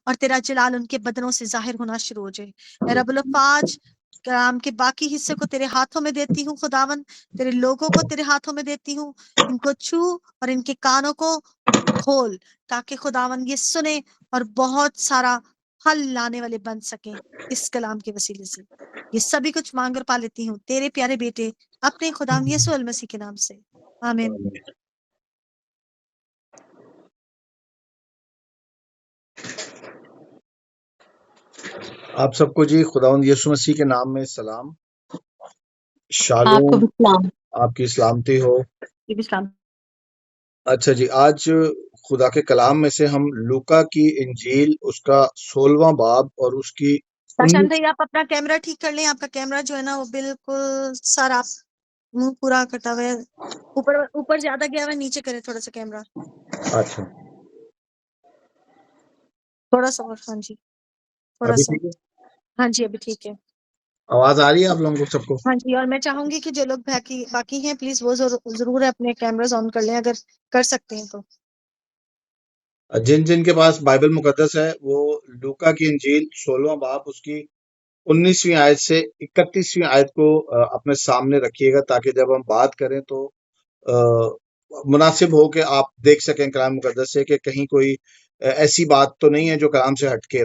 اور تیرا جلال ان کے بدنوں سے ظاہر ہونا شروع ہو جائے۔ اے رب الافاج، کلام کے باقی حصے کو تیرے ہاتھوں میں دیتی ہوں خداون، تیرے لوگوں کو تیرے ہاتھوں میں دیتی ہوں، ان کو چھو اور ان کے کانوں کو کھول تاکہ خداون یہ سنے اور بہت سارا پھل لانے والے بن سکیں اس کلام کے وسیلے سے۔ یہ سبھی کچھ مانگ اور پا لیتی ہوں تیرے پیارے بیٹے اپنے خداوند یسوع المسیح کے نام سے، آمین۔ آپ سب کو جی خداوند یسوع مسیح کے نام میں سلام، آپ کو شالوم، بھی سلام۔ آپ کی سلامتی ہو۔ یہ بھی سلام۔ اچھا جی، آج خدا کے کلام میں سے ہم لوکا کی انجیل اس کا 16واں باب اور اس کی شان 19۔ بھائی آپ اپنا کیمرہ ٹھیک کر لیں، آپ کا کیمرہ جو ہے نا وہ بالکل سارا منہ پورا کٹا ہوا ہے، اوپر زیادہ گیا ہوا ہے، نیچے کرے تھوڑا سا کیمرہ، اچھا تھوڑا سا اور، ہاں جی تھوڑا ابھی سا، ٹھیک ہے؟ ہاں جی ابھی ٹھیک ہے، آواز آ رہی ہے آپ لوگوں کو سب کو؟ ہاں جی۔ اور میں چاہوں گی کہ جو لوگ باقی ہیں پلیز وہ ضرور اپنے کیمراز آن کر لیں اگر کر سکتے ہیں تو۔ جن جن کے پاس بائبل مقدس ہے وہ لوکا کی انجیل 16واں باب اس کی 19ویں آیت سے 31ویں آیت کو اپنے سامنے رکھیے گا، تاکہ جب ہم بات کریں تو مناسب ہو کہ آپ دیکھ سکیں کلام مقدس سے کہ کہیں کوئی ایسی بات تو نہیں ہے جو کلام سے ہٹ کے۔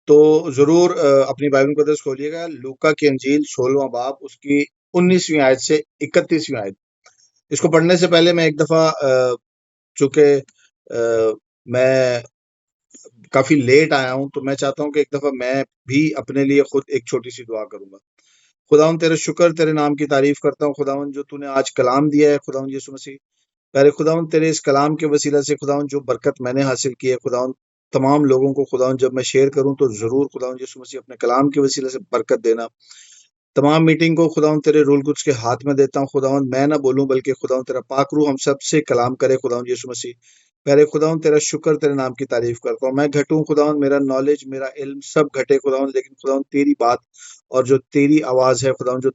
تو ضرور اپنی بائبل مقدس کھولیے گا، لوکا کی انجیل 16واں باب اس کی 19ویں آیت سے 31ویں آیت۔ اس کو پڑھنے سے پہلے میں ایک دفعہ چونکہ میں کافی لیٹ آیا ہوں تو میں چاہتا ہوں کہ ایک دفعہ میں بھی اپنے لیے خود ایک چھوٹی سی دعا کروں گا۔ خداوند تیرے شکر، تیرے نام کی تعریف کرتا ہوں خداوند جو تو نے آج کلام دیا ہے خداوند یسوع مسیح۔ پہلے خداوند تیرے اس کلام کے وسیلہ سے خداوند جو برکت میں نے حاصل کی ہے خداوند تمام لوگوں کو خداوند جب میں شیئر کروں تو ضرور خداوند یسوع مسیح اپنے کلام کے وسیلہ سے برکت دینا۔ تمام میٹنگ کو خداوند تیرے رول قدس کے ہاتھ میں دیتا ہوں خداوند، میں نہ بولوں بلکہ خداوند تیرا پاک روح ہم سب سے کلام کرے خداوند یسوع مسیح۔ پہلے خداوند تیرا شکر، تیرے نام کی تعریف کرتا ہوں۔ میں گھٹوں خداوند، میرا نالج، میرا علم سب گھٹے خداوند، لیکن خداوند تیری بات اور جو تیری آواز ہے خداوند جو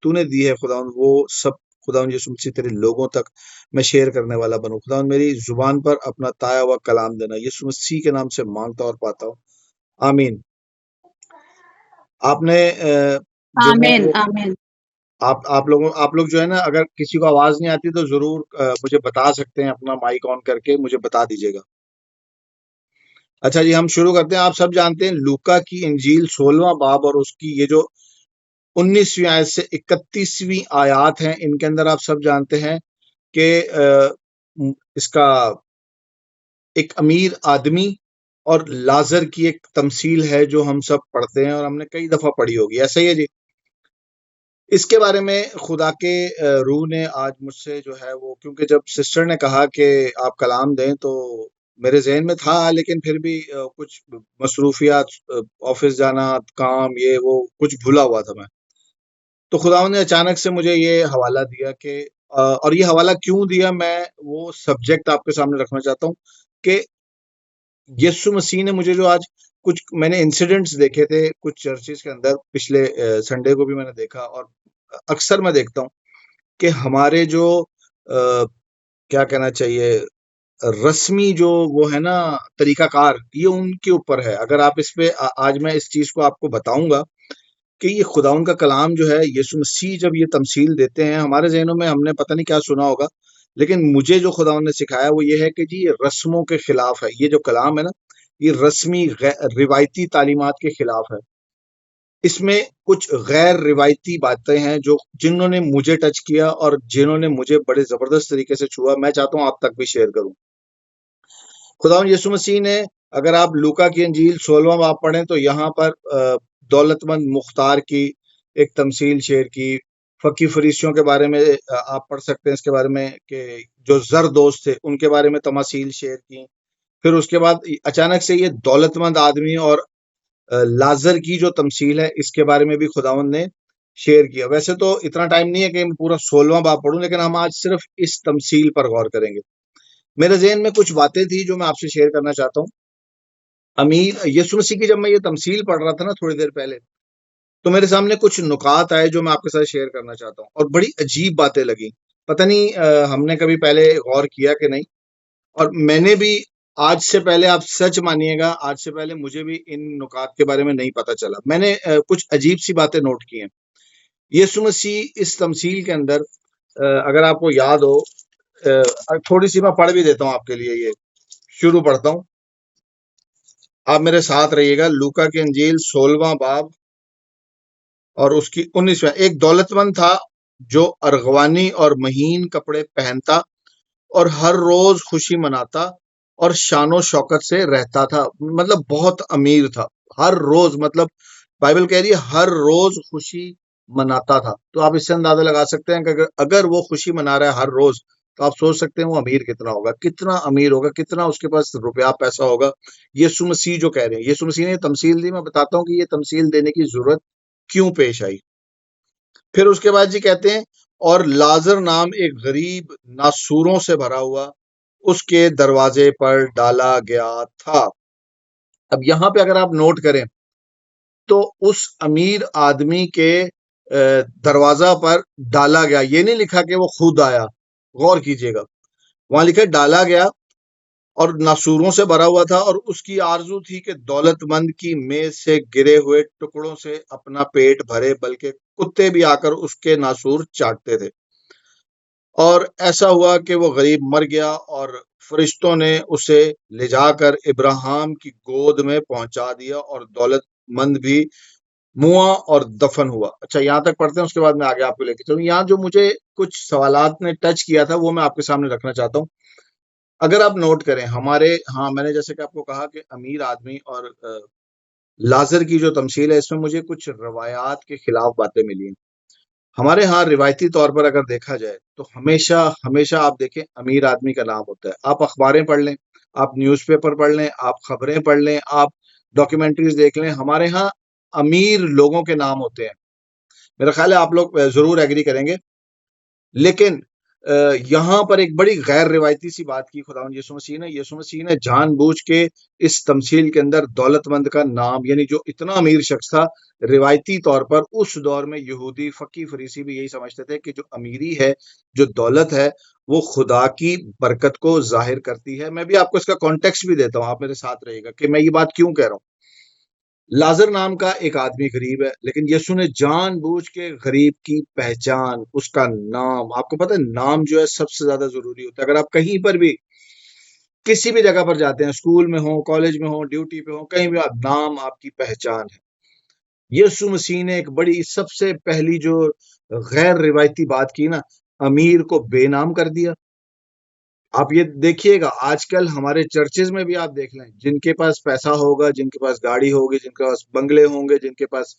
تو نے دی ہے خداوند وہ سب خداوند یسوع مسیح تیرے لوگوں تک میں شیئر کرنے والا بنوں۔ خداوند میری زبان پر اپنا تایا ہوا کلام دینا، یسوع مسیح کے نام سے مانگتا اور پاتا ہوں، آمین۔ آپ نے جو ہے آمین وہ آمین۔ آپ لوگ جو ہے نا اگر کسی کو آواز نہیں آتی تو ضرور مجھے بتا سکتے ہیں، اپنا مائک آن کر کے مجھے بتا دیجیے گا۔ اچھا جی، ہم شروع کرتے ہیں۔ آپ سب جانتے ہیں لوکا کی انجیل 16واں باب اور اس کی یہ جو 19ویں آیت سے 31ویں آیات ہیں، ان کے اندر آپ سب جانتے ہیں کہ اس کا ایک امیر آدمی اور لازر کی ایک تمثیل ہے جو ہم سب پڑھتے ہیں اور ہم نے کئی دفعہ پڑھی ہوگی، ایسا ہی ہے جی۔ اس کے بارے میں خدا کے روح نے آج مجھ سے جو ہے وہ، کیونکہ جب سسٹر نے کہا کہ آپ کلام دیں تو میرے ذہن میں تھا، لیکن پھر بھی کچھ مصروفیات، آفس جانا، کام، یہ وہ کچھ بھولا ہوا تھا میں۔ تو خدا نے اچانک سے مجھے یہ حوالہ دیا کہ اور یہ حوالہ کیوں دیا، میں وہ سبجیکٹ آپ کے سامنے رکھنا چاہتا ہوں کہ یسوع مسیح نے مجھے جو آج کچھ میں نے انسیڈنٹس دیکھے تھے کچھ چرچز کے اندر، پچھلے سنڈے کو بھی میں نے دیکھا، اور اکثر میں دیکھتا ہوں کہ ہمارے جو کیا کہنا چاہیے رسمی جو وہ ہے نا طریقہ کار، یہ ان کے اوپر ہے۔ اگر آپ اس پہ آج میں اس چیز کو آپ کو بتاؤں گا کہ یہ خداوند کا کلام جو ہے، یسوع مسیح جب یہ تمثیل دیتے ہیں ہمارے ذہنوں میں، ہم نے پتہ نہیں کیا سنا ہوگا، لیکن مجھے جو خداوند نے سکھایا وہ یہ ہے کہ جی یہ رسموں کے خلاف ہے۔ یہ جو کلام ہے نا، یہ رسمی روایتی تعلیمات کے خلاف ہے۔ اس میں کچھ غیر روایتی باتیں ہیں جو جنہوں نے مجھے ٹچ کیا اور جنہوں نے مجھے بڑے زبردست طریقے سے چھوا، میں چاہتا ہوں آپ تک بھی شیئر کروں۔ خداوند یسوع مسیح نے، اگر آپ لوکا کی انجیل 16واں باب پڑھیں تو یہاں پر دولت مند مختار کی ایک تمثیل شیئر کی۔ فقی فریسیوں کے بارے میں آپ پڑھ سکتے ہیں، اس کے بارے میں کہ جو زر دوست تھے ان کے بارے میں تماثیل شیئر کی۔ پھر اس کے بعد اچانک سے یہ دولت مند آدمی اور لازر کی جو تمثیل ہے اس کے بارے میں بھی خداوند نے شیئر کیا۔ ویسے تو اتنا ٹائم نہیں ہے کہ میں پورا 16واں باب پڑھوں، لیکن ہم آج صرف اس تمثیل پر غور کریں گے۔ میرے ذہن میں کچھ باتیں تھی جو میں آپ سے شیئر کرنا چاہتا ہوں۔ امیر یسوع مسیح کی جب میں یہ تمثیل پڑھ رہا تھا نا تھوڑی دیر پہلے، تو میرے سامنے کچھ نکات آئے جو میں آپ کے ساتھ شیئر کرنا چاہتا ہوں، اور بڑی عجیب باتیں لگیں۔ پتہ نہیں ہم نے کبھی پہلے غور کیا کہ نہیں، اور میں نے بھی آج سے پہلے آپ سچ مانیے گا، آج سے پہلے مجھے بھی ان نکات کے بارے میں نہیں پتا چلا. میں نے کچھ عجیب سی باتیں نوٹ کی ہیں. یسوع مسیح اس تمثیل کے اندر اگر آپ کو یاد ہو، تھوڑی سی میں پڑھ بھی دیتا ہوں آپ کے لیے. یہ شروع پڑھتا ہوں، آپ میرے ساتھ رہیے گا. لوکا کی انجیل 16واں باب اور اس کی 19واں. ایک دولت مند تھا جو ارغوانی اور مہین کپڑے پہنتا اور ہر روز خوشی مناتا اور شان و شوکت سے رہتا تھا. مطلب بہت امیر تھا. ہر روز، مطلب بائبل کہہ رہی ہے ہر روز خوشی مناتا تھا. تو آپ اس سے اندازہ لگا سکتے ہیں کہ اگر وہ خوشی منا رہا ہے ہر روز، تو آپ سوچ سکتے ہیں وہ امیر کتنا ہوگا، کتنا امیر ہوگا، کتنا اس کے پاس روپیہ پیسہ ہوگا. یسوع مسیح جو کہہ رہے ہیں، یسوع مسیح نے تمثیل دی. میں بتاتا ہوں کہ یہ تمثیل دینے کی ضرورت کیوں پیش آئی. پھر اس کے بعد جی کہتے ہیں، اور لازر نام ایک غریب ناسوروں سے بھرا ہوا اس کے دروازے پر ڈالا گیا تھا. اب یہاں پہ اگر آپ نوٹ کریں تو اس امیر آدمی کے دروازہ پر ڈالا گیا، یہ نہیں لکھا کہ وہ خود آیا. غور کیجئے گا، وہاں لکھا ڈالا گیا اور ناسوروں سے بھرا ہوا تھا، اور اس کی آرزو تھی کہ دولت مند کی میز سے گرے ہوئے ٹکڑوں سے اپنا پیٹ بھرے، بلکہ کتے بھی آ کر اس کے ناسور چاٹتے تھے. اور ایسا ہوا کہ وہ غریب مر گیا اور فرشتوں نے اسے لے جا کر ابراہیم کی گود میں پہنچا دیا، اور دولت مند بھی موا اور دفن ہوا. اچھا، یہاں تک پڑھتے ہیں، اس کے بعد میں آگے آپ کو لے کے چلوں. یہاں جو مجھے کچھ سوالات نے ٹچ کیا تھا وہ میں آپ کے سامنے رکھنا چاہتا ہوں. اگر آپ نوٹ کریں ہمارے ہاں، میں نے جیسے کہ آپ کو کہا کہ امیر آدمی اور لازر کی جو تمثیل ہے، اس میں مجھے کچھ روایات کے خلاف باتیں ملی ہیں. ہمارے ہاں روایتی طور پر اگر دیکھا جائے تو ہمیشہ آپ دیکھیں امیر آدمی کا نام ہوتا ہے. آپ اخباریں پڑھ لیں، آپ نیوز پیپر پڑھ لیں، آپ خبریں پڑھ لیں، آپ ڈاکیومنٹریز دیکھ لیں، ہمارے ہاں امیر لوگوں کے نام ہوتے ہیں. میرا خیال ہے آپ لوگ ضرور ایگری کریں گے. لیکن یہاں پر ایک بڑی غیر روایتی سی بات کی خداوند یسوع مسیح نے. یسوع مسیح نے جان بوجھ کے اس تمثیل کے اندر دولت مند کا نام، یعنی جو اتنا امیر شخص تھا، روایتی طور پر اس دور میں یہودی فقی فریسی بھی یہی سمجھتے تھے کہ جو امیری ہے، جو دولت ہے، وہ خدا کی برکت کو ظاہر کرتی ہے. میں بھی آپ کو اس کا کانٹیکسٹ بھی دیتا ہوں، آپ میرے ساتھ رہیے گا کہ میں یہ بات کیوں کہہ رہا ہوں. لازر نام کا ایک آدمی غریب ہے، لیکن یسوع نے جان بوجھ کے غریب کی پہچان، اس کا نام، آپ کو پتہ ہے نام جو ہے سب سے زیادہ ضروری ہوتا ہے. اگر آپ کہیں پر بھی کسی بھی جگہ پر جاتے ہیں، اسکول میں ہوں، کالج میں ہوں، ڈیوٹی پہ ہوں، کہیں بھی، نام آپ کی پہچان ہے. یسوع مسیح نے ایک بڑی سب سے پہلی جو غیر روایتی بات کی نا، امیر کو بے نام کر دیا. آپ یہ دیکھیے گا آج کل ہمارے چرچز میں بھی آپ دیکھ لیں، جن کے پاس پیسہ ہوگا، جن کے پاس گاڑی ہوگی، جن کے پاس بنگلے ہوں گے، جن کے پاس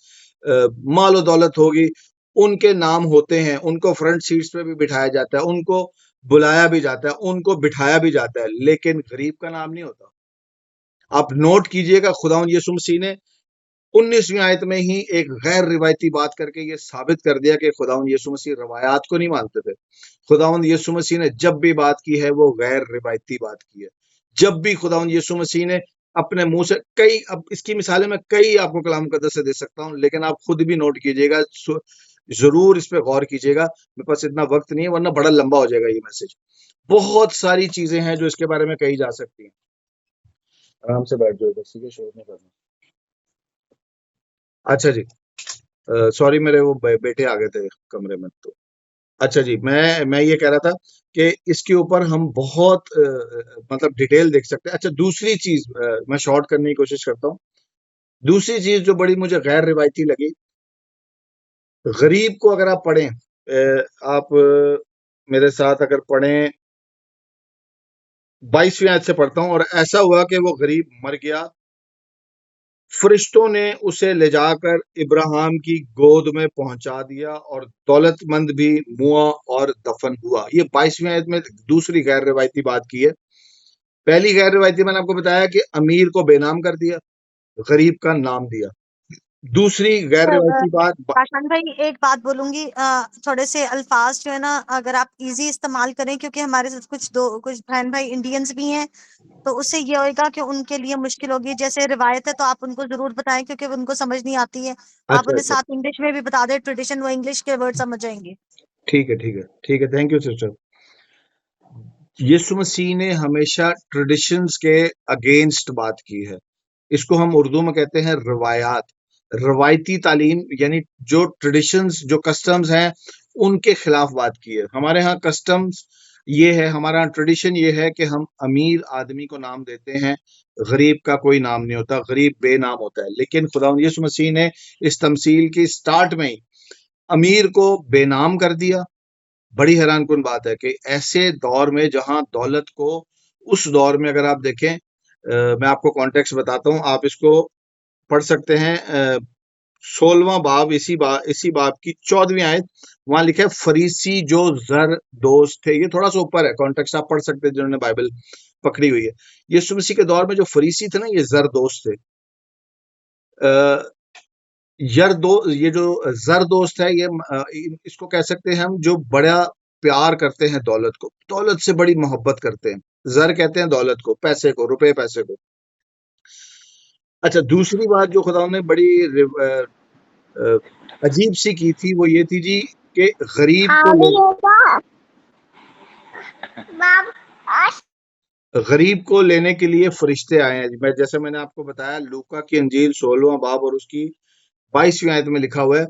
مال و دولت ہوگی، ان کے نام ہوتے ہیں، ان کو فرنٹ سیٹس پہ بھی بٹھایا جاتا ہے، ان کو بلایا بھی جاتا ہے، ان کو بٹھایا بھی جاتا ہے، لیکن غریب کا نام نہیں ہوتا. آپ نوٹ کیجئے گا، خداوند یسوع مسیح نے 19ویں آیت میں ہی ایک غیر روایتی بات کر کے یہ ثابت کر دیا کہ خداوند یسوع مسیح روایات کو نہیں مانتے تھے. خداوند یسوع مسیح نے جب بھی بات کی ہے وہ غیر روایتی بات کی ہے. جب بھی خداوند یسوع مسیح نے اپنے منہ سے کئی، اب اس کی مثالیں میں کئی آپ کو کلام مقدس سے دے سکتا ہوں، لیکن آپ خود بھی نوٹ کیجئے گا، ضرور اس پہ غور کیجئے گا. میرے پاس اتنا وقت نہیں ہے ورنہ بڑا لمبا ہو جائے گا یہ میسج. بہت ساری چیزیں ہیں جو اس کے بارے میں کہی جا سکتی ہیں. آرام سے بیٹھ جاؤ، بس یہ شور نہیں کرنا. اچھا جی، سوری، میرے وہ بیٹے آ گئے تھے کمرے میں. تو اچھا جی، میں یہ کہہ رہا تھا کہ اس کے اوپر ہم بہت مطلب ڈیٹیل دیکھ سکتے ہیں. اچھا، دوسری چیز میں شارٹ کرنے کی کوشش کرتا ہوں. دوسری چیز جو بڑی مجھے غیر روایتی لگی، غریب کو اگر آپ پڑھیں، آپ میرے ساتھ اگر پڑھیں 22ویں آیت سے پڑھتا ہوں. اور ایسا ہوا کہ وہ غریب مر گیا، فرشتوں نے اسے لے جا کر ابراہیم کی گود میں پہنچا دیا، اور دولت مند بھی موا اور دفن ہوا. یہ 22ویں آیت میں دوسری غیر روایتی بات کی ہے. پہلی غیر روایتی میں نے آپ کو بتایا کہ امیر کو بے نام کر دیا، غریب کا نام دیا. دوسری غیر روایتی بات پاشان بھائی ایک بات بولوں گی، تھوڑے سے الفاظ جو ہے نا اگر آپ ایزی استعمال کریں، کیونکہ ہمارے ساتھ کچھ بہن بھائی انڈینز بھی ہیں، تو اس سے یہ ہوئے گا کہ ان کے لیے مشکل ہوگی. جیسے روایت ہے تو آپ ان کو ضرور بتائیں، کیونکہ ان کو سمجھ نہیں آتی ہے. آپ اچھا انہیں اچھا، ساتھ انگلش میں بھی بتا دیں، ٹریڈیشن، وہ انگلش کے ورڈ سمجھ جائیں گے. ٹھیک ہے ٹھیک ہے ٹھیک ہے، تھینک یو سسٹر. یسوع مسیح نے ہمیشہ ٹریڈیشنز کے اگینسٹ بات کی ہے. اس کو ہم اردو میں کہتے ہیں روایات. روایتی تعلیم یعنی جو ٹریڈیشنز جو کسٹمز ہیں ان کے خلاف بات کی ہے. ہمارے ہاں کسٹمز یہ ہے، ہمارا ٹریڈیشن یہ ہے کہ ہم امیر آدمی کو نام دیتے ہیں، غریب کا کوئی نام نہیں ہوتا، غریب بے نام ہوتا ہے. لیکن خداوند یسوع مسیح نے اس تمثیل کی سٹارٹ میں ہی امیر کو بے نام کر دیا. بڑی حیران کن بات ہے کہ ایسے دور میں جہاں دولت کو، اس دور میں اگر آپ دیکھیں، میں آپ کو کانٹیکس بتاتا ہوں، آپ اس کو پڑھ سکتے ہیں. 16واں باب، اسی باب کی 14ویں آیت، وہاں لکھا ہے فریسی جو زر دوست تھے. یہ تھوڑا سا اوپر ہے، کانٹیکس آپ پڑھ سکتے ہیں جنہوں نے بائبل پکڑی ہوئی ہے. یسوع مسیح کے دور میں جو فریسی تھے نا، یہ زر دوست تھے. یہ جو زر دوست ہے، یہ اس کو کہہ سکتے ہیں ہم جو بڑا پیار کرتے ہیں دولت کو، دولت سے بڑی محبت کرتے ہیں. زر کہتے ہیں دولت کو، پیسے کو، روپے پیسے کو. اچھا، دوسری بات جو خدا نے بڑی عجیب سی کی تھی وہ یہ تھی جی کہ غریب کو لینے کے لیے فرشتے آئے ہیں. جیسے میں نے آپ کو بتایا، لوکا کی انجیل 16واں باب اور اس کی 22ویں آیت میں لکھا ہوا ہے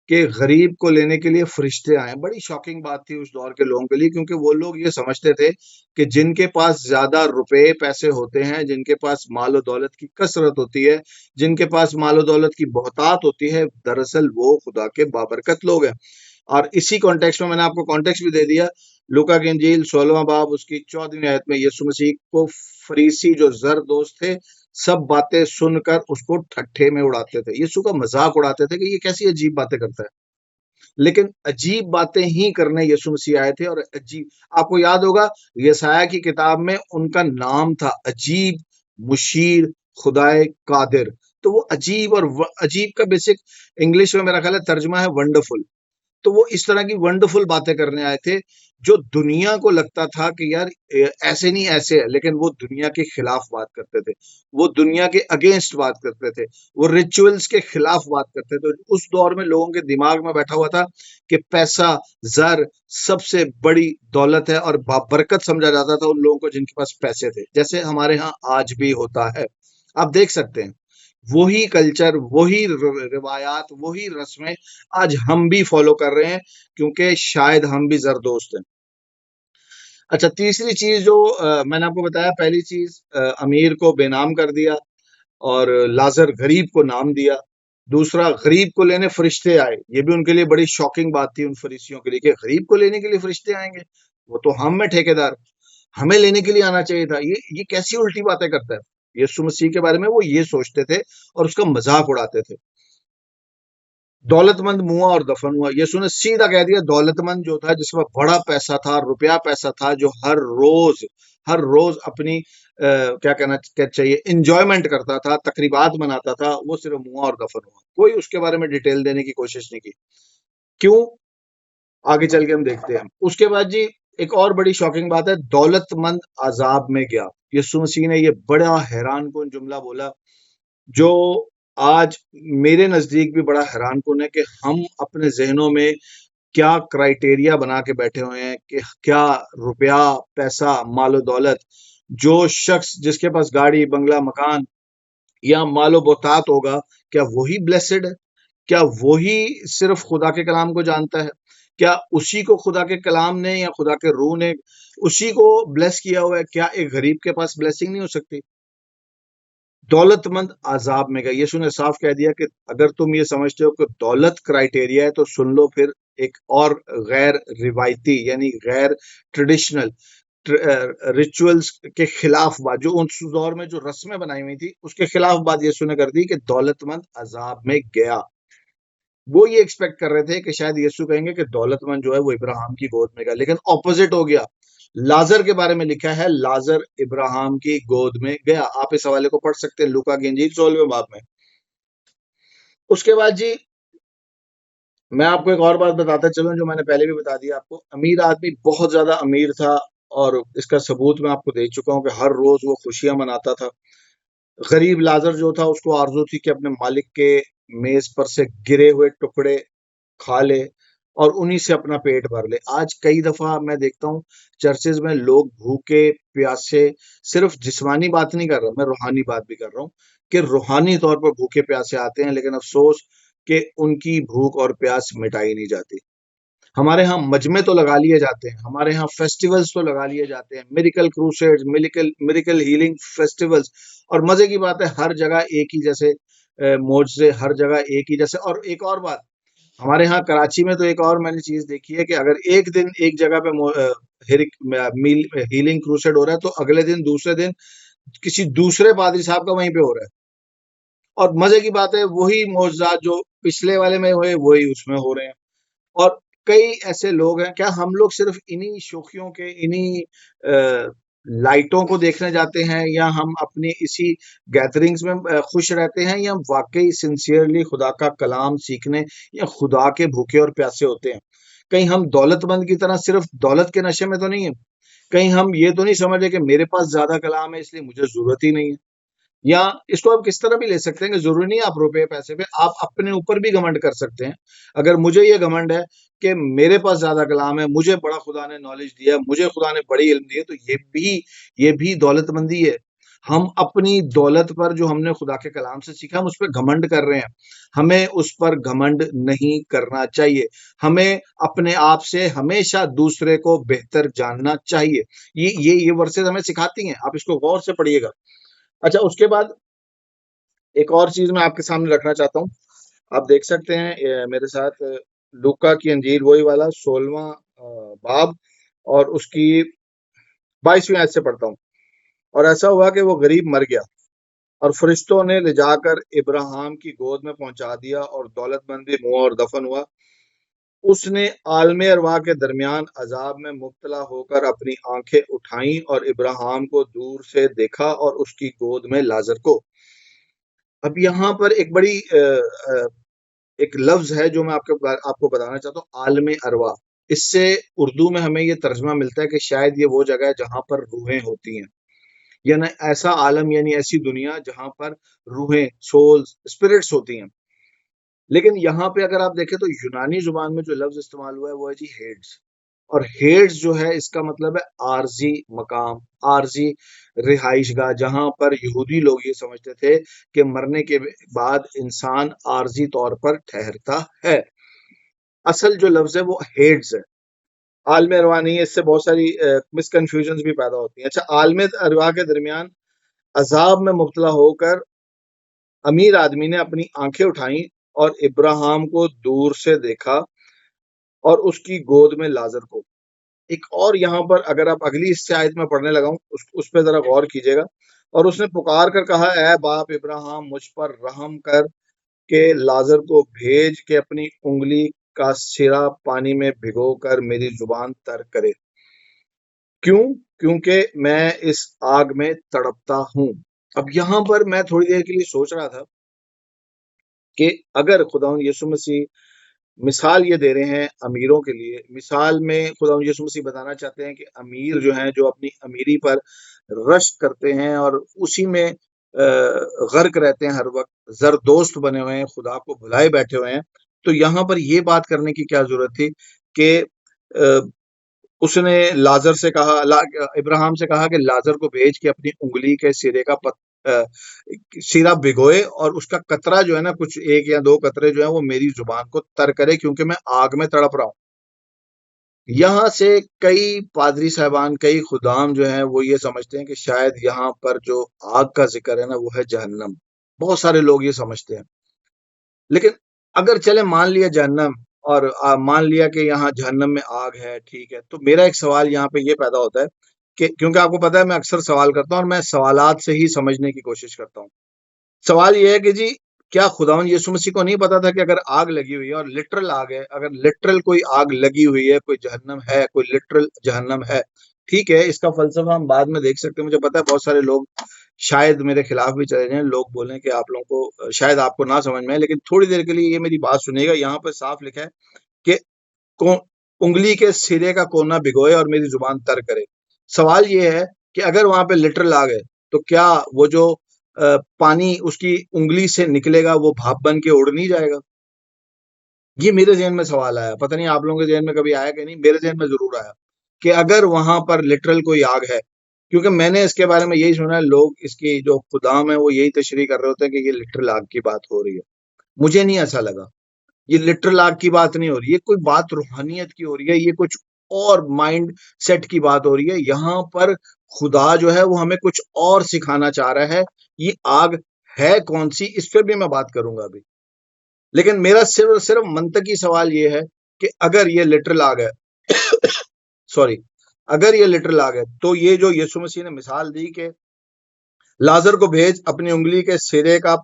کہ غریب کو لینے کے لیے فرشتے آئے. بڑی شاکنگ بات تھی اس دور کے لوگوں کے لیے، کیونکہ وہ لوگ یہ سمجھتے تھے کہ جن کے پاس زیادہ روپے پیسے ہوتے ہیں، جن کے پاس مال و دولت کی کثرت ہوتی ہے، جن کے پاس مال و دولت کی بہتات ہوتی ہے، دراصل وہ خدا کے بابرکت لوگ ہیں. اور اسی کانٹیکس میں نے آپ کو کانٹیکس بھی دے دیا. لوکا کی انجیل 16واں باب اس کی 14ویں آیت میں یسوع مسیح کو فریسی جو زر دوست تھے، سب باتیں سن کر اس کو ٹھٹھے میں اڑاتے تھے، یسوع کا مذاق اڑاتے تھے کہ یہ کیسی عجیب باتیں کرتا ہے. لیکن عجیب باتیں ہی کرنے یسوع مسیح آئے تھے. اور عجیب، آپ کو یاد ہوگا یسایہ کی کتاب میں ان کا نام تھا عجیب، مشیر، خدائے قادر. تو وہ عجیب، اور عجیب کا بیسک انگلش میں میرا خیال ہے ترجمہ ہے ونڈرفل. تو وہ اس طرح کی ونڈرفل باتیں کرنے آئے تھے جو دنیا کو لگتا تھا کہ یار ایسے نہیں ایسے ہے، لیکن وہ دنیا کے خلاف بات کرتے تھے، وہ دنیا کے اگینسٹ بات کرتے تھے، وہ ریچولز کے خلاف بات کرتے تھے. اس دور میں لوگوں کے دماغ میں بیٹھا ہوا تھا کہ پیسہ، زر سب سے بڑی دولت ہے، اور بابرکت سمجھا جاتا تھا ان لوگوں کو جن کے پاس پیسے تھے، جیسے ہمارے ہاں آج بھی ہوتا ہے. آپ دیکھ سکتے ہیں وہی کلچر، وہی روایات، وہی رسمیں آج ہم بھی فالو کر رہے ہیں، کیونکہ شاید ہم بھی زردوست ہیں. اچھا، تیسری چیز جو میں نے آپ کو بتایا، پہلی چیز امیر کو بے نام کر دیا اور لازر غریب کو نام دیا. دوسرا، غریب کو لینے فرشتے آئے. یہ بھی ان کے لیے بڑی شاکنگ بات تھی، ان فریسیوں کے لیے، کہ غریب کو لینے کے لیے فرشتے آئیں گے، وہ تو ہم میں ٹھیکیدار، ہمیں لینے کے لیے آنا چاہیے تھا. یہ کیسی الٹی باتیں کرتا ہے. یسوع مسیح کے بارے میں وہ یہ سوچتے تھے اور اس کا مذاق اڑاتے تھے. دولت مند منہ اور دفن ہوا. یسوع نے سیدھا کہہ دیا دولت مند جو تھا، جس میں بڑا پیسہ تھا، روپیہ پیسہ تھا، جو ہر روز اپنی کیا کہنا چاہیے، انجوائمنٹ کرتا تھا، تقریبات مناتا تھا، وہ صرف منہ اور دفن ہوا. کوئی اس کے بارے میں ڈیٹیل دینے کی کوشش نہیں کی. کیوں؟ آگے چل کے ہم دیکھتے ہیں. اس کے بعد جی ایک اور بڑی شاکنگ بات ہے، دولت مند عذاب میں گیا. یسوع مسیح نے یہ بڑا حیران کن جملہ بولا، جو آج میرے نزدیک بھی بڑا حیران کن ہے، کہ ہم اپنے ذہنوں میں کیا کرائیٹیریا بنا کے بیٹھے ہوئے ہیں کہ کیا روپیہ، پیسہ، مال و دولت، جو شخص جس کے پاس گاڑی، بنگلہ، مکان یا مال و بہتات ہوگا، کیا وہی بلیسڈ ہے؟ کیا وہی صرف خدا کے کلام کو جانتا ہے؟ کیا اسی کو خدا کے کلام نے یا خدا کے روح نے اسی کو بلیس کیا ہوا ہے؟ کیا ایک غریب کے پاس بلیسنگ نہیں ہو سکتی؟ دولت مند عذاب میں گیا. یسوع نے صاف کہہ دیا کہ اگر تم یہ سمجھتے ہو کہ دولت کرائیٹیریا ہے تو سن لو پھر ایک اور غیر روایتی یعنی غیر ٹریڈیشنل ریچولز کے خلاف بات، جو اس دور میں جو رسمیں بنائی ہوئی تھی اس کے خلاف بات یسوع نے کر دی کہ دولت مند عذاب میں گیا. وہ یہ ایکسپیکٹ کر رہے تھے کہ شاید یسوع کہیں گے کہ دولت مند جو ہے وہ ابراہیم کی گود میں گیا، لیکن اپوزٹ ہو گیا. لازر کے بارے میں لکھا ہے لازر ابراہیم کی گود میں گیا. آپ اس حوالے کو پڑھ سکتے ہیں لوکا کی انجیل 16ویں باب میں. اس کے بعد جی میں آپ کو ایک اور بات بتاتا چلوں جو میں نے پہلے بھی بتا دیا آپ کو. امیر آدمی بہت زیادہ امیر تھا، اور اس کا ثبوت میں آپ کو دے چکا ہوں کہ ہر روز وہ خوشیاں مناتا تھا. غریب لازر جو تھا اس کو آرزو تھی کہ اپنے مالک کے میز پر سے گرے ہوئے ٹکڑے کھا لے اور انہی سے اپنا پیٹ بھر لے. آج کئی دفعہ میں دیکھتا ہوں چرچز میں لوگ بھوکے پیاسے، صرف جسمانی بات نہیں کر رہا، میں روحانی بات بھی کر رہا ہوں، کہ روحانی طور پر بھوکے پیاسے آتے ہیں، لیکن افسوس کہ ان کی بھوک اور پیاس مٹائی نہیں جاتی. ہمارے ہاں مجمع تو لگا لیے جاتے ہیں، ہمارے ہاں فیسٹیولز تو لگا لیے جاتے ہیں، miracle crusades, miracle healing festivals, اور مزے کی بات ہے ہر جگہ ایک ہی جیسے معجزے، ہر جگہ ایک ہی جیسے. اور ایک اور بات، ہمارے ہاں کراچی میں تو ایک اور میں نے چیز دیکھی ہے کہ اگر ایک دن ایک جگہ پہ ہیلنگ کروسیڈ ہو رہا ہے تو اگلے دن دوسرے دن کسی دوسرے پادری صاحب کا وہیں پہ ہو رہا ہے. اور مزے کی بات ہے وہی معجزات جو پچھلے والے میں ہوئے وہی اس میں ہو رہے ہیں. اور کئی ایسے لوگ ہیں، کیا ہم لوگ صرف انہی شوخیوں کے، انہی لائٹوں کو دیکھنے جاتے ہیں، یا ہم اپنی اسی گیدرنگز میں خوش رہتے ہیں، یا واقعی سنسیئرلی خدا کا کلام سیکھنے یا خدا کے بھوکے اور پیاسے ہوتے ہیں؟ کہیں ہم دولت مند کی طرح صرف دولت کے نشے میں تو نہیں ہیں؟ کہیں ہم یہ تو نہیں سمجھے کہ میرے پاس زیادہ کلام ہے اس لیے مجھے ضرورت ہی نہیں ہے؟ یا اس کو آپ کس طرح بھی لے سکتے ہیں کہ ضروری نہیں آپ روپے پیسے پہ، آپ اپنے اوپر بھی گھمنڈ کر سکتے ہیں. اگر مجھے یہ گھمنڈ ہے کہ میرے پاس زیادہ کلام ہے، مجھے بڑا خدا نے نالج دیا ہے، مجھے خدا نے بڑی علم دی ہے، تو یہ بھی دولت مندی ہے. ہم اپنی دولت پر جو ہم نے خدا کے کلام سے سیکھا ہم اس پہ گھمنڈ کر رہے ہیں. ہمیں اس پر گھمنڈ نہیں کرنا چاہیے. ہمیں اپنے آپ سے ہمیشہ دوسرے کو بہتر جاننا چاہیے. یہ ورسز ہمیں سکھاتی ہیں، آپ اس کو غور سے پڑھیے گا. اچھا، اس کے بعد ایک اور چیز میں آپ کے سامنے رکھنا چاہتا ہوں. آپ دیکھ سکتے ہیں میرے ساتھ لوکا کی انجیل وہی والا 16واں باب اور اس کی 22ویں آیت سے پڑھتا ہوں. اور ایسا ہوا کہ وہ غریب مر گیا اور فرشتوں نے لے جا کر ابراہیم کی گود میں پہنچا دیا، اور دولت مند بھی منہ اور دفن ہوا. اس نے عالم ارواح کے درمیان عذاب میں مبتلا ہو کر اپنی آنکھیں اٹھائیں اور ابراہیم کو دور سے دیکھا اور اس کی گود میں لازر کو. اب یہاں پر ایک بڑی ایک لفظ ہے جو میں آپ کو بتانا چاہتا ہوں، عالم ارواح. اس سے اردو میں ہمیں یہ ترجمہ ملتا ہے کہ شاید یہ وہ جگہ ہے جہاں پر روحیں ہوتی ہیں، یعنی ایسا عالم، یعنی ایسی دنیا جہاں پر روحیں، سولز، اسپرٹس ہوتی ہیں. لیکن یہاں پہ اگر آپ دیکھیں تو یونانی زبان میں جو لفظ استعمال ہوا ہے وہ ہے جی ہیڈز. اور ہیڈز جو ہے اس کا مطلب ہے عارضی مقام، عارضی رہائش گاہ، جہاں پر یہودی لوگ یہ سمجھتے تھے کہ مرنے کے بعد انسان عارضی طور پر ٹھہرتا ہے. اصل جو لفظ ہے وہ ہیڈز ہے، عالم ارواح نہیں ہے. اس سے بہت ساری مس کنفیوژنز بھی پیدا ہوتی ہیں. اچھا، عالم ارواح کے درمیان عذاب میں مبتلا ہو کر امیر آدمی نے اپنی آنکھیں اٹھائیں اور ابراہیم کو دور سے دیکھا اور اس کی گود میں لازر کو. ایک اور یہاں پر اگر آپ اگلی اس سے آیت میں پڑھنے لگا ہوں اس پہ ذرا غور کیجیے گا. اور اس نے پکار کر کہا، اے باپ ابراہیم، مجھ پر رحم کر کہ لازر کو بھیج کے اپنی انگلی کا سرا پانی میں بھگو کر میری زبان تر کرے، کیونکہ میں اس آگ میں تڑپتا ہوں. اب یہاں پر میں تھوڑی دیر کے لیے سوچ رہا تھا کہ اگر خداوند یسوع مسیح مثال یہ دے رہے ہیں امیروں کے لیے، مثال میں خداوند یسوع مسیح بتانا چاہتے ہیں کہ امیر جو ہیں، جو اپنی امیری پر رشک کرتے ہیں اور اسی میں غرق رہتے ہیں، ہر وقت زردوست بنے ہوئے ہیں، خدا کو بھلائے بیٹھے ہوئے ہیں، تو یہاں پر یہ بات کرنے کی کیا ضرورت تھی کہ اس نے لازر سے کہا، ابراہیم سے کہا کہ لازر کو بھیج کے اپنی انگلی کے سرے کا سیرا بھگوئے اور اس کا قطرہ جو ہے نا، کچھ 1 یا 2 قطرے جو ہیں وہ میری زبان کو تر کرے، کیونکہ میں آگ میں تڑپ رہا ہوں. یہاں سے کئی پادری صاحبان، کئی خدام جو ہیں وہ یہ سمجھتے ہیں کہ شاید یہاں پر جو آگ کا ذکر ہے نا وہ ہے جہنم. بہت سارے لوگ یہ سمجھتے ہیں. لیکن اگر چلے مان لیا جہنم، اور مان لیا کہ یہاں جہنم میں آگ ہے، ٹھیک ہے، تو میرا ایک سوال یہاں پہ یہ پیدا ہوتا ہے کہ کیونکہ آپ کو پتا ہے میں اکثر سوال کرتا ہوں اور میں سوالات سے ہی سمجھنے کی کوشش کرتا ہوں. سوال یہ ہے کہ جی کیا خداوند یسوع مسیح کو نہیں پتا تھا کہ اگر آگ لگی ہوئی ہے، اور لٹرل آگ ہے، اگر لٹرل کوئی آگ لگی ہوئی ہے، کوئی جہنم ہے، کوئی لٹرل جہنم ہے، ٹھیک ہے، اس کا فلسفہ ہم بعد میں دیکھ سکتے ہیں. مجھے پتا ہے بہت سارے لوگ شاید میرے خلاف بھی چلے جائیں، لوگ بولیں کہ آپ لوگوں کو شاید آپ کو نہ سمجھ میں آئے، لیکن تھوڑی دیر کے لیے یہ میری بات سنیے گا. یہاں پہ صاف لکھا ہے کہ انگلی کے سرے کا کونا بھگوئے اور میری زبان تر کرے. سوال یہ ہے کہ اگر وہاں پہ لٹرل آگ ہے تو کیا وہ جو پانی اس کی انگلی سے نکلے گا وہ بھاپ بن کے اڑ نہیں جائے گا؟ یہ میرے ذہن میں سوال آیا، پتہ نہیں آپ لوگوں کے ذہن میں کبھی آیا کہ نہیں، میرے ذہن میں ضرور آیا کہ اگر وہاں پر لٹرل کوئی آگ ہے، کیونکہ میں نے اس کے بارے میں یہی سنا ہے، لوگ اس کی جو خدام ہے وہ یہی تشریح کر رہے ہوتے ہیں کہ یہ لٹرل آگ کی بات ہو رہی ہے. مجھے نہیں ایسا لگا، یہ لٹرل آگ کی بات نہیں ہو رہی، یہ کوئی بات روحانیت کی ہو رہی ہے، یہ کچھ اور مائنڈ سیٹ کی بات ہو رہی ہے. یہاں پر خدا جو ہے وہ ہمیں کچھ اور سکھانا چاہ رہا ہے. یہ آگ ہے کون سی، اس پہ بھی میں بات کروں گا ابھی، لیکن میرا صرف منطقی سوال یہ ہے کہ اگر یہ لٹرل آگ ہے سوری اگر یہ لٹرل آگ ہے تو یہ جو یسوع مسیح نے مثال دی کہ لازر کو بھیج اپنی انگلی کے سرے کا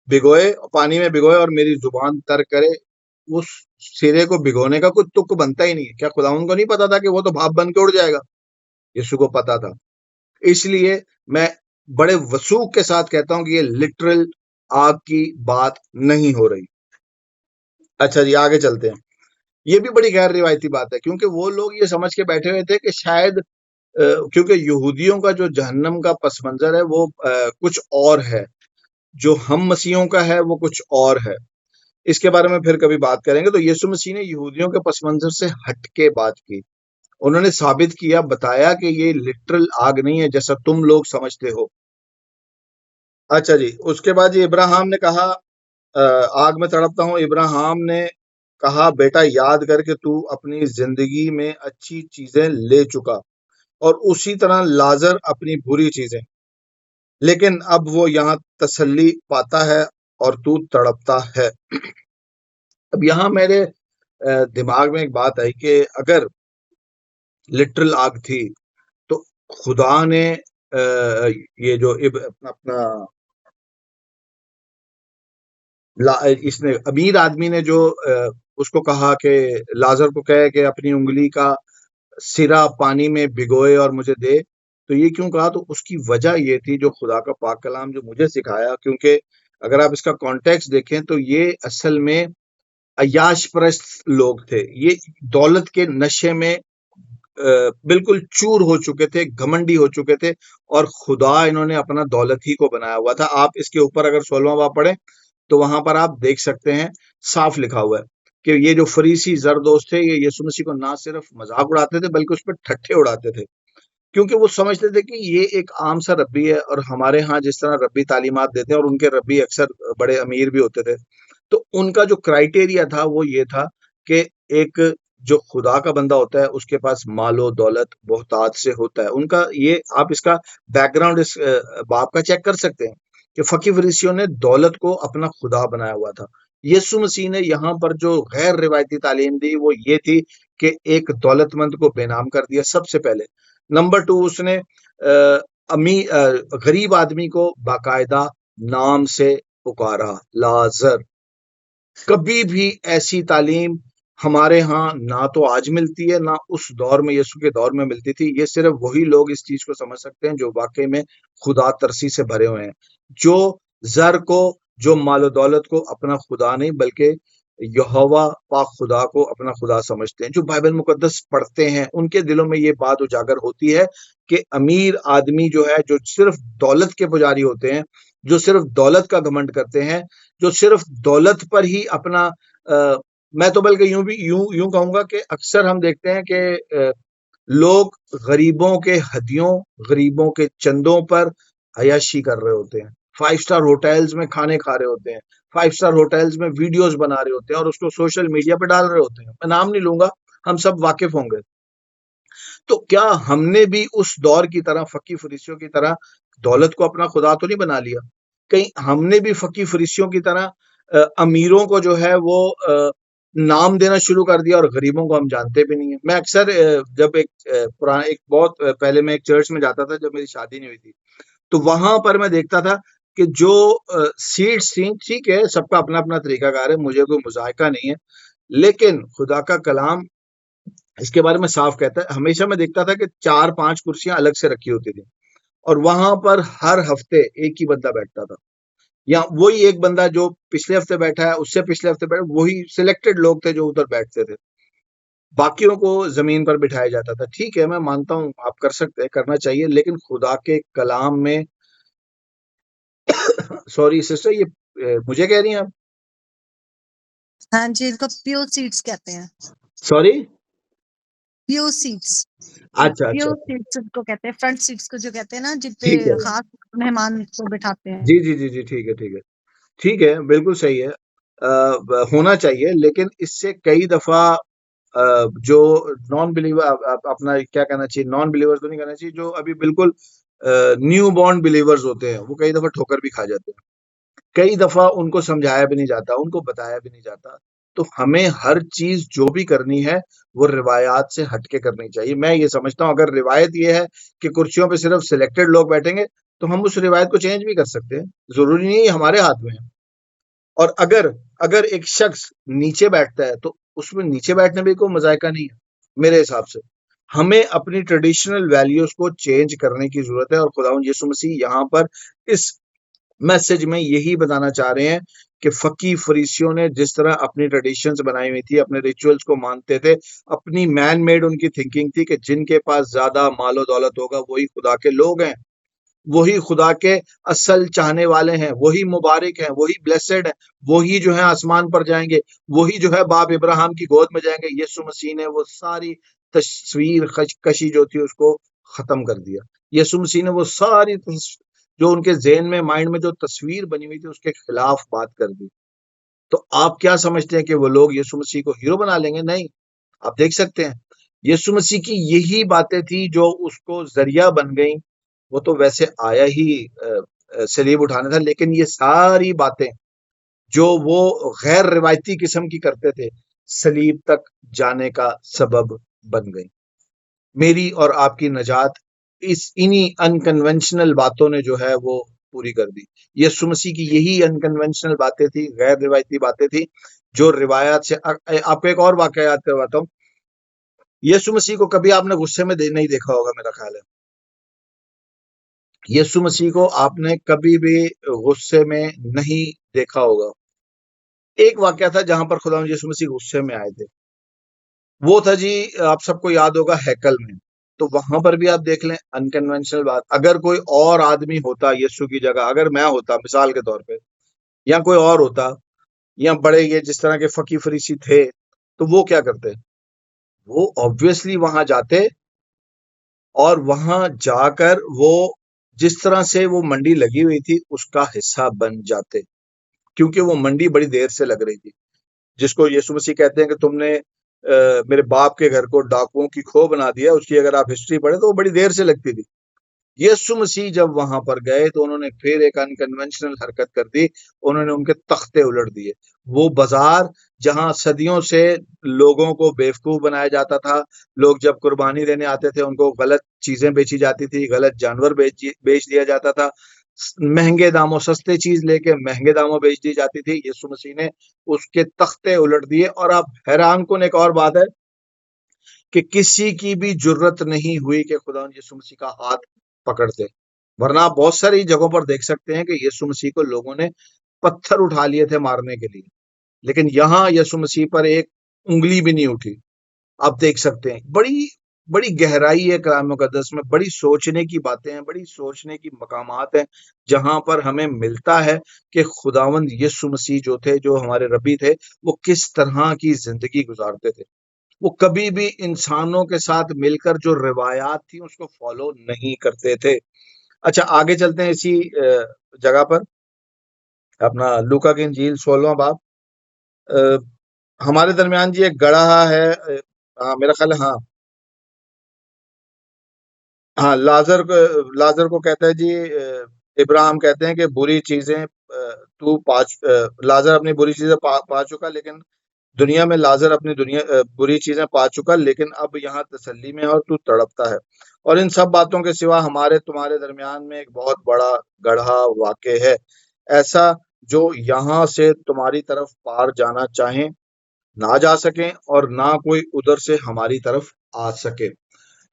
بھگوئے، پانی میں بھگوئے اور میری زبان تر کرے، اس سرے کو بھگونے کا کوئی تک بنتا ہی نہیں ہے. کیا خداوند کو نہیں پتا تھا کہ وہ تو بھاپ بن کے اڑ جائے گا؟ یسوع کو پتا تھا. اس لیے میں بڑے وثوق کے ساتھ کہتا ہوں کہ یہ لٹرل آگ کی بات نہیں ہو رہی. اچھا جی، آگے چلتے ہیں. یہ بھی بڑی غیر روایتی بات ہے، کیونکہ وہ لوگ یہ سمجھ کے بیٹھے ہوئے تھے کہ شاید کیونکہ یہودیوں کا جو جہنم کا پس منظر ہے وہ کچھ اور ہے، جو ہم مسیحوں کا ہے وہ کچھ اور ہے. اس کے بارے میں پھر کبھی بات کریں گے. تو یسوع مسیح نے یہودیوں کے پس منظر سے ہٹ کے بات کی. انہوں نے ثابت کیا، بتایا کہ یہ لٹرل آگ نہیں ہے جیسا تم لوگ سمجھتے ہو. اچھا جی، اس کے بعد یہ ابراہیم نے کہا آگ میں تڑپتا ہوں. ابراہیم نے کہا بیٹا یاد کر کہ تو اپنی زندگی میں اچھی چیزیں لے چکا اور اسی طرح لازر اپنی بری چیزیں، لیکن اب وہ یہاں تسلی پاتا ہے اور تو تڑپتا ہے. اب یہاں میرے دماغ میں ایک بات آئی کہ اگر لٹرل آگ تھی تو خدا نے یہ جو اپنا اس نے امیر آدمی نے جو اس کو کہا کہ لازر کو کہے کہ اپنی انگلی کا سرا پانی میں بھگوئے اور مجھے دے، تو یہ کیوں کہا؟ تو اس کی وجہ یہ تھی جو خدا کا پاک کلام جو مجھے سکھایا، کیونکہ اگر آپ اس کا کانٹیکس دیکھیں تو یہ اصل میں عیاش پرست لوگ تھے. یہ دولت کے نشے میں بالکل چور ہو چکے تھے، گھمنڈی ہو چکے تھے، اور خدا انہوں نے اپنا دولت ہی کو بنایا ہوا تھا. آپ اس کے اوپر اگر 16واں باب پڑھیں تو وہاں پر آپ دیکھ سکتے ہیں صاف لکھا ہوا ہے کہ یہ جو فریسی زردوست تھے یہ یسوع مسیح کو نہ صرف مذاق اڑاتے تھے بلکہ اس پہ ٹھٹھے اڑاتے تھے، کیونکہ وہ سمجھتے تھے کہ یہ ایک عام سا ربی ہے، اور ہمارے ہاں جس طرح ربی تعلیمات دیتے ہیں، اور ان کے ربی اکثر بڑے امیر بھی ہوتے تھے، تو ان کا جو کرائٹیریا تھا وہ یہ تھا کہ ایک جو خدا کا بندہ ہوتا ہے اس کے پاس مال و دولت بہتات سے ہوتا ہے. ان کا یہ آپ اس کا بیک گراؤنڈ اس باپ کا چیک کر سکتے ہیں کہ فقی فریسیوں نے دولت کو اپنا خدا بنایا ہوا تھا. یسوع مسیح نے یہاں پر جو غیر روایتی تعلیم دی وہ یہ تھی کہ ایک دولت مند کو بے نام کر دیا سب سے پہلے. نمبر 2، اس نے غریب آدمی کو باقاعدہ نام سے پکارا، لازر. کبھی بھی ایسی تعلیم ہمارے ہاں نہ تو آج ملتی ہے، نہ اس دور میں یسوع کے دور میں ملتی تھی. یہ صرف وہی لوگ اس چیز کو سمجھ سکتے ہیں جو واقعی میں خدا ترسی سے بھرے ہوئے ہیں، جو زر کو، جو مال و دولت کو اپنا خدا نہیں بلکہ یہوہ پاک خدا کو اپنا خدا سمجھتے ہیں. جو بائبل مقدس پڑھتے ہیں ان کے دلوں میں یہ بات اجاگر ہوتی ہے کہ امیر آدمی جو ہے، جو صرف دولت کے پجاری ہوتے ہیں، جو صرف دولت کا گھمنڈ کرتے ہیں، جو صرف دولت پر ہی اپنا میں تو بلکہ یوں کہوں گا کہ اکثر ہم دیکھتے ہیں کہ لوگ غریبوں کے ہدیوں، غریبوں کے چندوں پر عیاشی کر رہے ہوتے ہیں. 5 اسٹار ہوٹلز میں کھانے کھا رہے ہوتے ہیں، 5 اسٹار ہوٹلز میں ویڈیوز بنا رہے ہوتے ہیں اور اس کو سوشل میڈیا پہ ڈال رہے ہوتے ہیں. میں نام نہیں لوں گا، ہم سب واقف ہوں گے. تو کیا ہم نے بھی اس دور کی طرح فقی فریسیوں کی طرح دولت کو اپنا خدا تو نہیں بنا لیا؟ کہیں ہم نے بھی فقی فریسیوں کی طرح امیروں کو جو ہے وہ نام دینا شروع کر دیا اور غریبوں کو ہم جانتے بھی نہیں ہیں؟ میں اکثر جب ایک بہت پہلے میں ایک چرچ میں جاتا تھا جب میری شادی نہیں ہوئی تھی، تو وہاں پر میں دیکھتا تھا کہ جو سیٹس تھیں، ٹھیک ہے سب کا اپنا اپنا طریقہ کار ہے، مجھے کوئی مذائقہ نہیں ہے، لیکن خدا کا کلام اس کے بارے میں صاف کہتا ہے. ہمیشہ میں دیکھتا تھا کہ 4-5 کرسیاں الگ سے رکھی ہوتی تھی اور وہاں پر ہر ہفتے ایک ہی بندہ بیٹھتا تھا، یا وہی ایک بندہ جو پچھلے ہفتے بیٹھا ہے، اس سے پچھلے ہفتے بیٹھا، وہی سلیکٹڈ لوگ تھے جو ادھر بیٹھتے تھے، باقیوں کو زمین پر بٹھایا جاتا تھا. ٹھیک ہے میں مانتا ہوں آپ کر سکتے ہیں، کرنا چاہیے، لیکن خدا کے کلام میں سوری سسٹر، یہ مجھے کہہ رہی ہیں آپ؟ ہاں جی، ان کو پیو سیڈس کہتے ہیں، سوری، پیو سیڈس، اچھا پیو اچھا، سیڈس ان کو کہتے ہیں، فرنٹ سیٹس کو جو کہتے ہیں نا، جن پہ ٹھیک ہے، خاص مہمان کو بٹھاتے ہیں۔ جی جی جی جی، ٹھیک ہے ٹھیک ہے ٹھیک ہے، بالکل صحیح ہے، ہونا چاہیے، لیکن اس سے کئی دفعہ جو نان بلیور، اپنا کیا کہنا چاہیے، نان بلیور تو نہیں کہنا چاہیے، جو ابھی بالکل نیو بورن بلیورز ہوتے ہیں، وہ کئی دفعہ ٹھوکر بھی کھا جاتے ہیں، کئی دفعہ ان کو سمجھایا بھی نہیں جاتا، ان کو بتایا بھی نہیں جاتا۔ تو ہمیں ہر چیز جو بھی کرنی ہے وہ روایات سے ہٹ کے کرنی چاہیے۔ میں یہ سمجھتا ہوں اگر روایت یہ ہے کہ کرسیوں پہ صرف سلیکٹڈ لوگ بیٹھیں گے تو ہم اس روایت کو چینج بھی کر سکتے ہیں، ضروری نہیں ہمارے ہاتھ میں ہے۔ اور اگر ایک شخص نیچے بیٹھتا ہے تو اس میں نیچے بیٹھنے میں کوئی مذائقہ نہیں ہے میرے حساب سے۔ ہمیں اپنی ٹریڈیشنل ویلیوز کو چینج کرنے کی ضرورت ہے، اور خداوند یسوع مسیح یہاں پر اس میسج میں یہی بتانا چاہ رہے ہیں کہ فقی فریسیوں نے جس طرح اپنی ٹریڈیشنز بنائی ہوئی تھی، اپنے ریچولز کو مانتے تھے، اپنی مین میڈ ان کی تھنکنگ تھی کہ جن کے پاس زیادہ مال و دولت ہوگا وہی خدا کے لوگ ہیں، وہی خدا کے اصل چاہنے والے ہیں، وہی مبارک ہیں، وہی بلیسڈ ہیں، وہی جو ہے آسمان پر جائیں گے، وہی جو ہے باپ ابراہیم کی گود میں جائیں گے۔ یسوع مسیح نے وہ ساری تصویر کشی جو تھی اس کو ختم کر دیا۔ یسوع مسیح نے وہ ساری جو ان کے ذہن میں، مائنڈ میں جو تصویر بنی ہوئی تھی اس کے خلاف بات کر دی۔ تو آپ کیا سمجھتے ہیں کہ وہ لوگ یسوع مسیح کو ہیرو بنا لیں گے؟ نہیں، آپ دیکھ سکتے ہیں یسوع مسیح کی یہی باتیں تھی جو اس کو ذریعہ بن گئیں۔ وہ تو ویسے آیا ہی صلیب اٹھانا تھا، لیکن یہ ساری باتیں جو وہ غیر روایتی قسم کی کرتے تھے صلیب تک جانے کا سبب بن گئی۔ میری اور آپ کی نجات انہی انکنونشنل باتوں نے جو ہے وہ پوری کر دی۔ یسوع مسیح کی یہی انکنونشنل باتیں تھی، غیر روایتی باتیں تھی جو روایات سے۔ آپ کو ایک اور واقعہ یاد کرواتا ہوں۔ یسوع مسیح کو کبھی آپ نے غصے میں نہیں دیکھا ہوگا میرا خیال ہے۔ یسوع مسیح کو آپ نے کبھی بھی غصے میں نہیں دیکھا ہوگا۔ ایک واقعہ تھا جہاں پر خدا یسوع مسیح غصے میں آئے تھے، وہ تھا جی، آپ سب کو یاد ہوگا، ہیکل میں۔ تو وہاں پر بھی آپ دیکھ لیں انکنونشنل بات، اگر کوئی اور آدمی ہوتا یسوع کی جگہ، اگر میں ہوتا مثال کے طور پہ، یا کوئی اور ہوتا، یا بڑے یہ جس طرح کے فقی فریسی تھے، تو وہ کیا کرتے؟ وہ آبویسلی وہاں جاتے اور وہاں جا کر وہ جس طرح سے وہ منڈی لگی ہوئی تھی اس کا حصہ بن جاتے، کیونکہ وہ منڈی بڑی دیر سے لگ رہی تھی، جس کو یسوع مسیح کہتے ہیں کہ تم نے میرے باپ کے گھر کو ڈاکوؤں کی کھو بنا دیا۔ اس کی اگر آپ ہسٹری پڑھیں تو وہ بڑی دیر سے لگتی تھی۔ یسوع مسیح جب وہاں پر گئے تو انہوں نے پھر ایک انکنونشنل حرکت کر دی، انہوں نے ان کے تختے الٹ دیے۔ وہ بازار جہاں صدیوں سے لوگوں کو بیوقوف بنایا جاتا تھا، لوگ جب قربانی دینے آتے تھے ان کو غلط چیزیں بیچی جاتی تھی، غلط جانور بیچ دیا جاتا تھا، مہنگے داموں سستے چیز لے کے مہنگے داموں بیچ دی جاتی تھی۔ یسوع مسیح نے اس کے تختے الٹ دیے۔ اور آپ حیران کن ایک اور بات ہے کہ کسی کی بھی جرت نہیں ہوئی کہ خدا یسوع مسیح کا ہاتھ پکڑتے، ورنہ آپ بہت ساری جگہوں پر دیکھ سکتے ہیں کہ یسوع مسیح کو لوگوں نے پتھر اٹھا لیے تھے مارنے کے لیے، لیکن یہاں یسوع مسیح پر ایک انگلی بھی نہیں اٹھی۔ آپ دیکھ سکتے ہیں بڑی گہرائی ہے کلام مقدس میں، بڑی سوچنے کی باتیں ہیں، بڑی سوچنے کی مقامات ہیں، جہاں پر ہمیں ملتا ہے کہ خداوند یسوع مسیح جو تھے، جو ہمارے ربی تھے، وہ کس طرح کی زندگی گزارتے تھے۔ وہ کبھی بھی انسانوں کے ساتھ مل کر جو روایات تھی اس کو فالو نہیں کرتے تھے۔ اچھا، آگے چلتے ہیں اسی جگہ پر، اپنا لوکا کی انجیل 16واں باب۔ ہمارے درمیان جی ایک گڑھا ہے، میرا خیال ہے، ہاں لازر کو کہتا ہے جی، ابراہیم کہتے ہیں کہ بری چیزیں لازر اپنی بری چیزیں پا چکا، لیکن دنیا میں لازر اپنی بری چیزیں پا چکا، لیکن اب یہاں تسلی میں ہے اور تو تڑپتا ہے۔ اور ان سب باتوں کے سوا ہمارے تمہارے درمیان میں ایک بہت بڑا گڑھا واقع ہے، ایسا جو یہاں سے تمہاری طرف پار جانا چاہیں نہ جا سکیں، اور نہ کوئی ادھر سے ہماری طرف آ سکے۔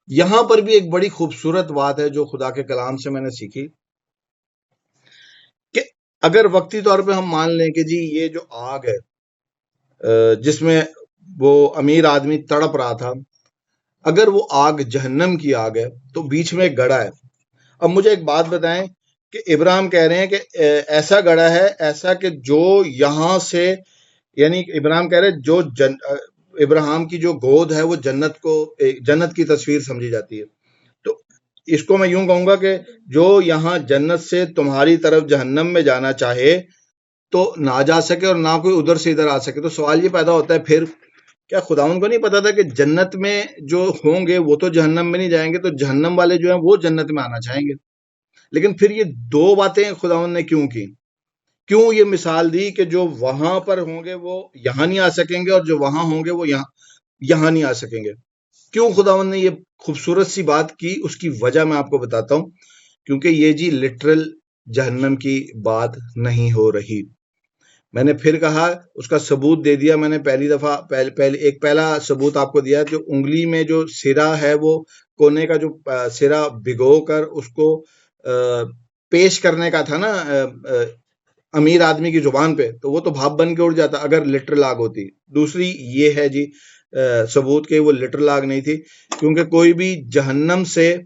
یہاں پر بھی ایک بڑی خوبصورت بات ہے جو خدا کے کلام سے میں نے سیکھی، کہ اگر وقتی طور پہ ہم مان لیں کہ جی یہ جو آگ ہے جس میں وہ امیر آدمی تڑپ رہا تھا، اگر وہ آگ جہنم کی آگ ہے تو بیچ میں ایک گڑھا ہے۔ اب مجھے ایک بات بتائیں کہ ابراہیم کہہ رہے ہیں کہ ایسا گڑھا ہے، ایسا کہ جو یہاں سے یعنی ابراہیم کہہ رہے جو ابراہیم کی جو گود ہے وہ جنت کی تصویر سمجھی جاتی ہے. تو اس کو میں یوں کہوں گا کہ جو یہاں جنت سے تمہاری طرف جہنم میں جانا چاہے تو نہ جا سکے اور نہ کوئی ادھر سے ادھر آ سکے. تو سوال یہ پیدا ہوتا ہے پھر کیا خداوند کو نہیں پتا تھا کہ جنت میں جو ہوں گے وہ تو جہنم میں نہیں جائیں گے، تو جہنم والے جو ہیں وہ جنت میں آنا چاہیں گے؟ لیکن پھر یہ دو باتیں خداوند نے کیوں کی؟ کیوں یہ مثال دی کہ جو وہاں پر ہوں گے وہ یہاں نہیں آ سکیں گے اور جو وہاں ہوں گے وہ یہاں نہیں آ سکیں گے؟ کیوں خداوند نے یہ خوبصورت سی بات کی؟ اس کی وجہ میں آپ کو بتاتا ہوں. کیونکہ یہ جی لٹرل جہنم کی بات نہیں ہو رہی. میں نے پھر کہا، اس کا ثبوت دے دیا میں نے پہلی دفعہ. پہلا ثبوت آپ کو دیا جو انگلی میں جو سرا ہے وہ کونے کا جو سرا بھگو کر اس کو پیش کرنے کا تھا نا امیر آدمی کی زبان پہ، تو وہ تو بھاپ بن کے اڑ جاتا اگر لٹرل آگ ہوتی. دوسری یہ ہے جی ثبوت کہ وہ لٹرل آگ نہیں تھی، کیونکہ کوئی بھی جہنم سے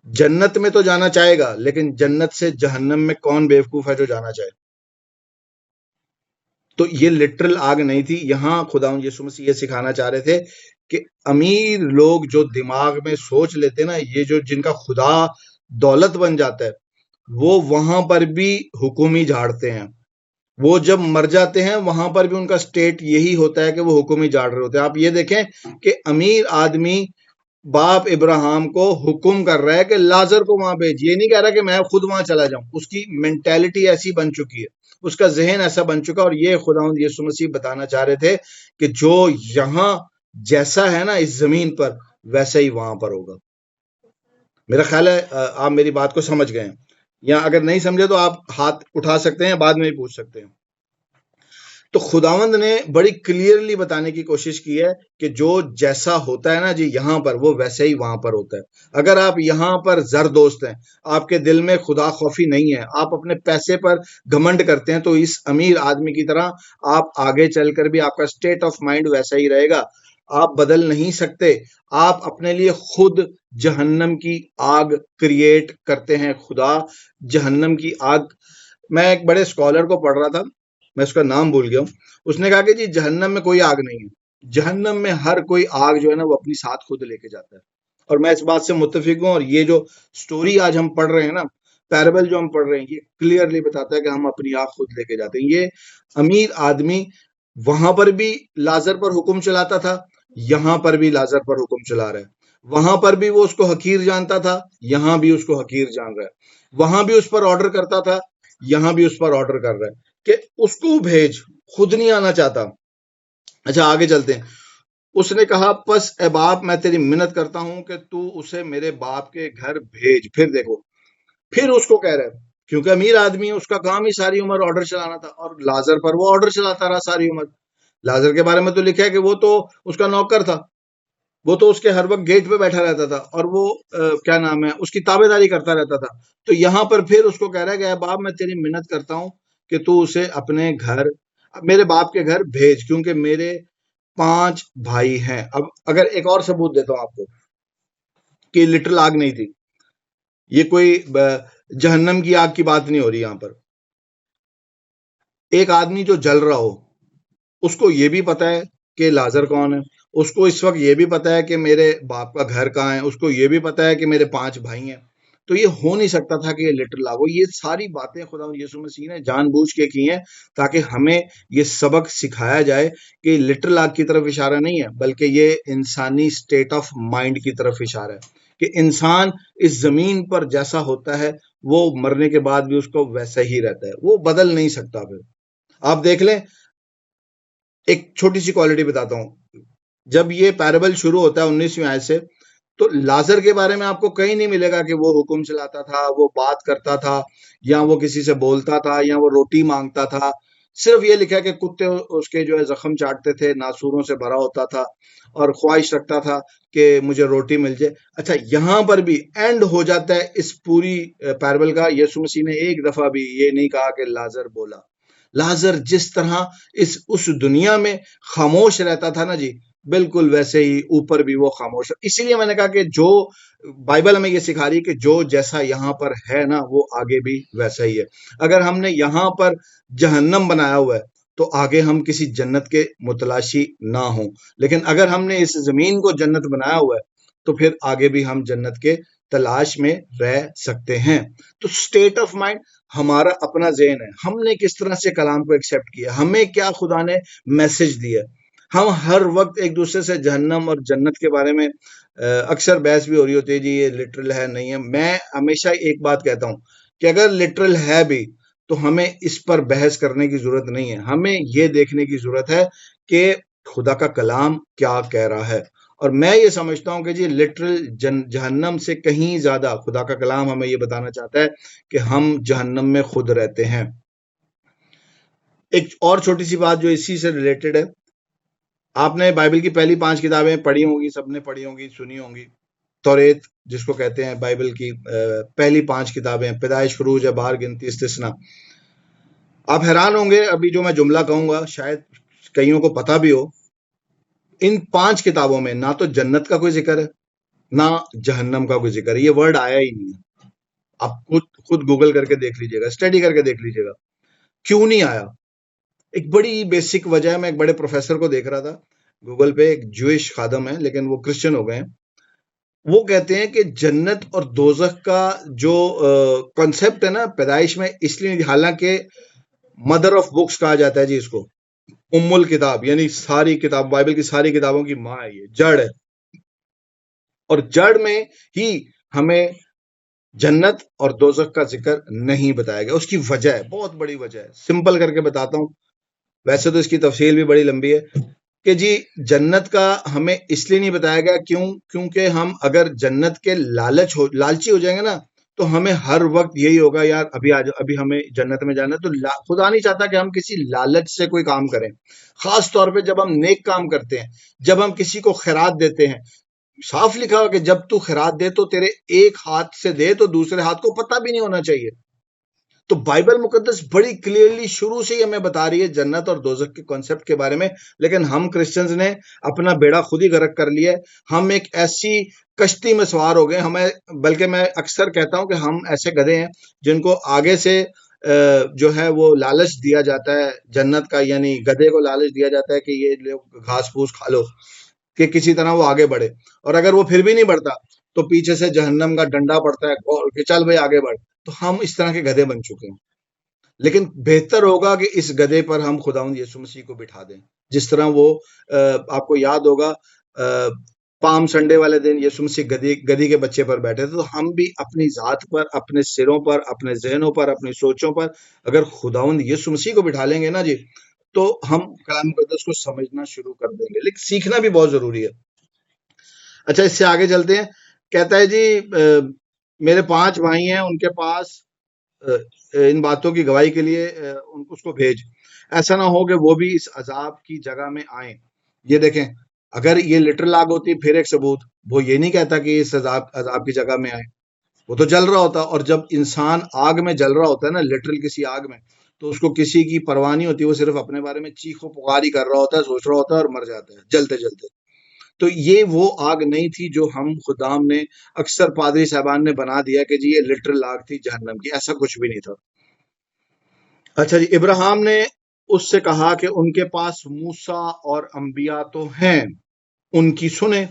جنت میں تو جانا چاہے گا، لیکن جنت سے جہنم میں کون بیوقوف ہے جو جانا چاہے؟ تو یہ لٹرل آگ نہیں تھی. یہاں خداوند یسوع مسیح یہ سکھانا چاہ رہے تھے کہ امیر لوگ جو دماغ میں سوچ لیتے نا، یہ جو جن کا خدا دولت بن جاتا ہے، وہ وہاں پر بھی حکومی جھاڑتے ہیں. وہ جب مر جاتے ہیں وہاں پر بھی ان کا سٹیٹ یہی ہوتا ہے کہ وہ حکومی جھاڑ رہے ہوتے ہیں. آپ یہ دیکھیں کہ امیر آدمی باپ ابراہیم کو حکم کر رہا ہے کہ لازر کو وہاں بھیج. یہ نہیں کہہ رہا کہ میں خود وہاں چلا جاؤں. اس کی مینٹیلٹی ایسی بن چکی ہے، اس کا ذہن ایسا بن چکا. اور یہ خداوند یسوع مسیح بتانا چاہ رہے تھے کہ جو یہاں جیسا ہے نا اس زمین پر، ویسا ہی وہاں پر ہوگا. میرا خیال ہے آپ میری بات کو سمجھ گئے ہیں، یا اگر نہیں سمجھے تو آپ ہاتھ اٹھا سکتے ہیں، بعد میں بھی پوچھ سکتے ہیں. تو خداوند نے بڑی کلیئرلی بتانے کی کوشش کی ہے کہ جو جیسا ہوتا ہے نا جی یہاں پر، وہ ویسے ہی وہاں پر ہوتا ہے. اگر آپ یہاں پر زر دوست ہیں، آپ کے دل میں خدا خوفی نہیں ہے، آپ اپنے پیسے پر گھمنڈ کرتے ہیں، تو اس امیر آدمی کی طرح آپ آگے چل کر بھی آپ کا سٹیٹ آف مائنڈ ویسا ہی رہے گا. آپ بدل نہیں سکتے. آپ اپنے لیے خود جہنم کی آگ کریٹ کرتے ہیں. خدا جہنم کی آگ. میں ایک بڑے اسکالر کو پڑھ رہا تھا، میں اس کا نام بھول گیا ہوں. اس نے کہا کہ جی جہنم میں کوئی آگ نہیں ہے، جہنم میں ہر کوئی آگ جو ہے نا وہ اپنی ساتھ خود لے کے جاتا ہے. اور میں اس بات سے متفق ہوں. اور یہ جو سٹوری آج ہم پڑھ رہے ہیں نا، پیربل جو ہم پڑھ رہے ہیں، یہ کلیئرلی بتاتا ہے کہ ہم اپنی آگ خود لے کے جاتے ہیں. یہ امیر آدمی وہاں پر بھی لازر پر حکم چلاتا تھا، یہاں پر بھی لازر پر حکم چلا رہا ہے. وہاں پر بھی وہ اس کو حقیر جانتا تھا، یہاں بھی اس کو حقیر جان رہا ہے. وہاں بھی اس پر آرڈر کرتا تھا، یہاں بھی اس پر آرڈر کر رہا ہے کہ اس کو بھیج، خود نہیں آنا چاہتا. اچھا آگے چلتے ہیں. اس نے کہا پس اے باپ میں تیری منت کرتا ہوں کہ تو اسے میرے باپ کے گھر بھیج. پھر دیکھو، پھر اس کو کہہ رہا ہے، کیونکہ امیر آدمی ہے، اس کا کام ہی ساری عمر آرڈر چلانا تھا، اور لازر پر وہ آرڈر چلاتا رہا ساری عمر. لازر کے بارے میں تو لکھا ہے کہ وہ تو اس کا نوکر تھا، وہ تو اس کے ہر وقت گیٹ پہ بیٹھا رہتا تھا، اور وہ کیا نام ہے، اس کی تابع داری کرتا رہتا تھا. تو یہاں پر پھر اس کو کہہ رہا ہے کہ اے باپ میں تیری منت کرتا ہوں کہ تو اسے اپنے گھر، میرے باپ کے گھر بھیج، کیونکہ میرے 5 بھائی ہیں. اب اگر ایک اور ثبوت دیتا ہوں آپ کو کہ لٹرل آگ نہیں تھی، یہ کوئی جہنم کی آگ کی بات نہیں ہو رہی یہاں پر. ایک آدمی جو جل رہا ہو، اس کو یہ بھی پتا ہے کہ لازر کون ہے، اس کو اس وقت یہ بھی پتا ہے کہ میرے باپ کا گھر کہاں ہے، اس کو یہ بھی پتا ہے کہ میرے 5 بھائی ہیں. تو یہ ہو نہیں سکتا تھا کہ یہ لٹرل آگ ہو. یہ ساری باتیں خدا یسوع مسیح نے جان بوجھ کے کی ہیں تاکہ ہمیں یہ سبق سکھایا جائے کہ لٹرل آگ کی طرف اشارہ نہیں ہے، بلکہ یہ انسانی سٹیٹ آف مائنڈ کی طرف اشارہ ہے کہ انسان اس زمین پر جیسا ہوتا ہے وہ مرنے کے بعد بھی اس کو ویسا ہی رہتا ہے، وہ بدل نہیں سکتا. پھر آپ دیکھ لیں، ایک چھوٹی سی کوالٹی بتاتا ہوں. جب یہ پیربل شروع ہوتا ہے 19ویں آیت سے، تو لازر کے بارے میں آپ کو کہیں نہیں ملے گا کہ وہ حکم چلاتا تھا، وہ بات کرتا تھا، یا وہ کسی سے بولتا تھا، یا وہ روٹی مانگتا تھا. صرف یہ لکھا ہے کہ کتے اس کے جو ہے زخم چاٹتے تھے، ناسوروں سے بھرا ہوتا تھا، اور خواہش رکھتا تھا کہ مجھے روٹی مل جائے. اچھا یہاں پر بھی اینڈ ہو جاتا ہے اس پوری پیربل کا. یسوع مسیح نے ایک دفعہ بھی یہ نہیں کہا کہ لازر بولا. لازر جس طرح اس دنیا میں خاموش رہتا تھا نا جی، بالکل ویسے ہی اوپر بھی وہ خاموش. اسی لیے میں نے کہا کہ جو بائبل ہمیں یہ سکھا رہی ہے کہ جو جیسا یہاں پر ہے نا وہ آگے بھی ویسا ہی ہے. اگر ہم نے یہاں پر جہنم بنایا ہوا ہے تو آگے ہم کسی جنت کے متلاشی نہ ہوں، لیکن اگر ہم نے اس زمین کو جنت بنایا ہوا ہے تو پھر آگے بھی ہم جنت کے تلاش میں رہ سکتے ہیں۔ تو سٹیٹ آف مائنڈ ہمارا اپنا ذہن ہے، ہم نے کس طرح سے کلام کو ایکسیپٹ کیا، ہمیں کیا خدا نے میسج دیا۔ ہم ہر وقت ایک دوسرے سے جہنم اور جنت کے بارے میں اکثر بحث بھی ہو رہی ہوتی ہے، جی یہ لٹرل ہے نہیں ہے۔ میں ہمیشہ ایک بات کہتا ہوں کہ اگر لٹرل ہے بھی تو ہمیں اس پر بحث کرنے کی ضرورت نہیں ہے، ہمیں یہ دیکھنے کی ضرورت ہے کہ خدا کا کلام کیا کہہ رہا ہے۔ اور میں یہ سمجھتا ہوں کہ جی لٹرل جہنم سے کہیں زیادہ خدا کا کلام ہمیں یہ بتانا چاہتا ہے کہ ہم جہنم میں خود رہتے ہیں۔ ایک اور چھوٹی سی بات جو اسی سے ریلیٹڈ ہے، آپ نے بائبل کی پہلی 5 کتابیں پڑھی ہوں گی، سب نے پڑھی ہوں گی، سنی ہوں گی۔ توریت جس کو کہتے ہیں بائبل کی پہلی 5 کتابیں، پیدائش، خروج، اخبار، گنتی، استثنا۔ آپ حیران ہوں گے ابھی جو میں جملہ کہوں گا، شاید کئیوں کو پتہ بھی ہو، ان 5 کتابوں میں نہ تو جنت کا کوئی ذکر ہے نہ جہنم کا کوئی ذکر ہے، یہ ورڈ آیا ہی نہیں ہے۔ آپ خود گوگل کر کے دیکھ لیجئے گا، اسٹڈی کر کے دیکھ لیجئے گا کیوں نہیں آیا۔ ایک بڑی بیسک وجہ ہے، میں ایک بڑے پروفیسر کو دیکھ رہا تھا گوگل پہ، ایک جوئش خادم ہے لیکن وہ کرسچن ہو گئے ہیں۔ وہ کہتے ہیں کہ جنت اور دوزخ کا جو کنسپٹ ہے نا پیدائش میں، اس لیے حالانکہ مدر آف بکس کہا جاتا ہے جی اس کو، ام الکتاب، یعنی ساری کتاب، بائبل کی ساری کتابوں کی ماں ہے، یہ جڑ ہے، اور جڑ میں ہی ہمیں جنت اور دوزخ کا ذکر نہیں بتایا گیا۔ اس کی وجہ ہے، بہت بڑی وجہ ہے، سمپل کر کے بتاتا ہوں، ویسے تو اس کی تفصیل بھی بڑی لمبی ہے کہ جی جنت کا ہمیں اس لیے نہیں بتایا گیا کیونکہ ہم اگر جنت کے لالچی ہو جائیں گے نا تو ہمیں ہر وقت یہی ہوگا، یار ابھی ہمیں جنت میں جانا ہے، تو خدا نہیں چاہتا کہ ہم کسی لالچ سے کوئی کام کریں، خاص طور پہ جب ہم نیک کام کرتے ہیں، جب ہم کسی کو خیرات دیتے ہیں۔ صاف لکھا ہوا کہ جب تو خیرات دے تو تیرے ایک ہاتھ سے دے تو دوسرے ہاتھ کو پتہ بھی نہیں ہونا چاہیے۔ تو بائبل مقدس بڑی کلیئرلی شروع سے ہی ہمیں بتا رہی ہے جنت اور دوزخ کے کنسپٹ کے بارے میں، لیکن ہم کرسچنز نے اپنا بیڑا خود ہی غرق کر لیا ہے۔ ہم ایک ایسی کشتی میں سوار ہو گئے، بلکہ میں اکثر کہتا ہوں کہ ہم ایسے گدھے ہیں جن کو آگے سے جو ہے وہ لالچ دیا جاتا ہے جنت کا، یعنی گدھے کو لالچ دیا جاتا ہے کہ یہ گھاس پھوس کھا لو کہ کسی طرح وہ آگے بڑھے، اور اگر وہ پھر بھی نہیں بڑھتا تو پیچھے سے جہنم کا ڈنڈا پڑتا ہے کہ چل بھائی آگے بڑھ۔ تو ہم اس طرح کے گدھے بن چکے ہیں، لیکن بہتر ہوگا کہ اس گدھے پر ہم خداوند یسوع مسیح کو بٹھا دیں، جس طرح وہ آپ کو یاد ہوگا پام سنڈے والے دن یسوع مسیح گدھی کے بچے پر بیٹھے تھے، تو ہم بھی اپنی ذات پر، اپنے سروں پر، اپنے ذہنوں پر، اپنی سوچوں پر اگر خداوند یسوع مسیح کو بٹھا لیں گے نا جی، تو ہم کلام مقدس کو سمجھنا شروع کر دیں گے، لیکن سیکھنا بھی بہت ضروری ہے۔ اچھا اس سے آگے چلتے ہیں، کہتا ہے جی میرے 5 بھائی ہیں، ان کے پاس ان باتوں کی گواہی کے لیے اس کو بھیج، ایسا نہ ہو کہ وہ بھی اس عذاب کی جگہ میں آئیں۔ یہ دیکھیں، اگر یہ لٹرل آگ ہوتی پھر ایک ثبوت، وہ یہ نہیں کہتا کہ اس عذاب کی جگہ میں آئے، وہ تو جل رہا ہوتا، اور جب انسان آگ میں جل رہا ہوتا ہے نا، لٹرل کسی آگ میں، تو اس کو کسی کی پرواہ نہیں ہوتی، وہ صرف اپنے بارے میں چیخ و پکار ہی کر رہا ہوتا ہے، سوچ رہا ہوتا ہے اور مر جاتا ہے جلتے جلتے۔ تو یہ وہ آگ نہیں تھی جو ہم خدام نے اکثر پادری صاحبان نے بنا دیا کہ جی یہ لٹرل آگ تھی جہنم کی، ایسا کچھ بھی نہیں تھا۔ اچھا جی، ابراہیم نے اس سے کہا کہ ان کے پاس موسیٰ اور انبیاء تو ہیں، ان کی سنیں۔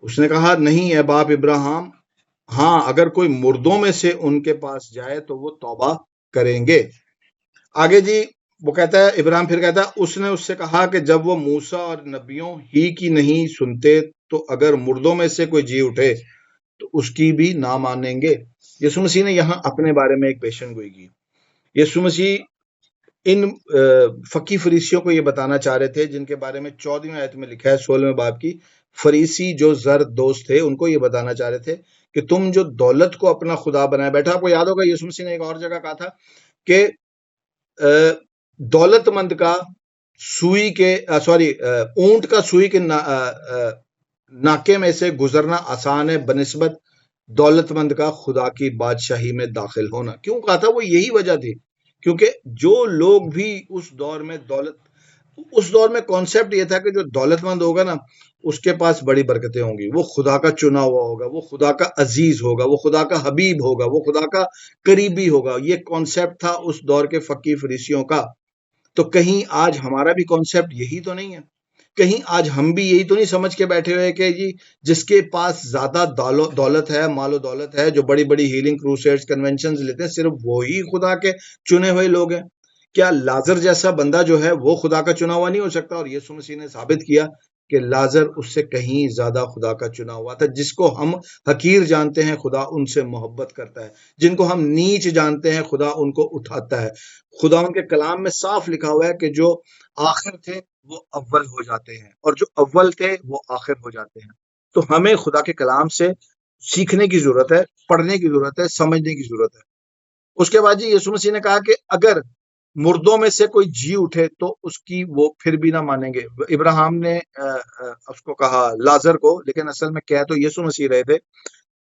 اس نے کہا نہیں اے باپ ابراہیم، ہاں اگر کوئی مردوں میں سے ان کے پاس جائے تو وہ توبہ کریں گے۔ آگے جی وہ کہتا ہے، ابراہیم پھر کہتا ہے، اس نے اس سے کہا کہ جب وہ موسیٰ اور نبیوں ہی کی نہیں سنتے تو اگر مردوں میں سے کوئی جی اٹھے تو اس کی بھی نہ مانیں گے۔ یسوع مسیح نے یہاں اپنے بارے میں ایک پیشن گوئی کی۔ یسوع مسیح ان فقی فریسیوں کو یہ بتانا چاہ رہے تھے جن کے بارے میں 14ویں آیت میں لکھا ہے 16ویں باب کی، فریسی جو زر دوست تھے، ان کو یہ بتانا چاہ رہے تھے کہ تم جو دولت کو اپنا خدا بنائے بیٹھا۔ آپ کو یاد ہوگا یسوع مسیح نے ایک اور جگہ کہا تھا کہ دولت مند کا اونٹ کا سوئی کے ناکے میں سے گزرنا آسان ہے بنسبت دولت مند کا خدا کی بادشاہی میں داخل ہونا۔ کیوں کہا تھا؟ وہ یہی وجہ تھی کیونکہ جو لوگ بھی اس دور میں کانسیپٹ یہ تھا کہ جو دولت مند ہوگا نا اس کے پاس بڑی برکتیں ہوں گی، وہ خدا کا چنا ہوا ہوگا، وہ خدا کا عزیز ہوگا، وہ خدا کا حبیب ہوگا، وہ خدا کا قریبی ہوگا۔ یہ کانسیپٹ تھا اس دور کے فقی فریسیوں کا۔ تو کہیں آج ہمارا بھی کانسیپٹ یہی تو نہیں ہے؟ کہیں آج ہم بھی یہی تو نہیں سمجھ کے بیٹھے ہوئے کہ جی جس کے پاس زیادہ دولت ہے، مال و دولت ہے، جو بڑی بڑی ہیلنگ کروسیڈز کنونشنز لیتے ہیں، صرف وہی خدا کے چنے ہوئے لوگ ہیں؟ کیا لازر جیسا بندہ جو ہے وہ خدا کا چنا ہوا نہیں ہو سکتا؟ اور یسوع مسیح نے ثابت کیا کہ لازر اس سے کہیں زیادہ خدا کا چنا ہوا تھا. جس کو ہم حقیر جانتے ہیں خدا ان سے محبت کرتا ہے، جن کو ہم نیچ جانتے ہیں خدا ان کو اٹھاتا ہے. خدا ان کے کلام میں صاف لکھا ہوا ہے کہ جو آخر تھے وہ اول ہو جاتے ہیں، اور جو اول تھے وہ آخر ہو جاتے ہیں. تو ہمیں خدا کے کلام سے سیکھنے کی ضرورت ہے، پڑھنے کی ضرورت ہے، سمجھنے کی ضرورت ہے. اس کے بعد جی یسوع مسیح نے کہا کہ اگر مردوں میں سے کوئی جی اٹھے تو اس کی وہ پھر بھی نہ مانیں گے. ابراہیم نے اس کو کہا لازر کو، لیکن اصل میں کہہ تو یسوع مسیح رہے تھے.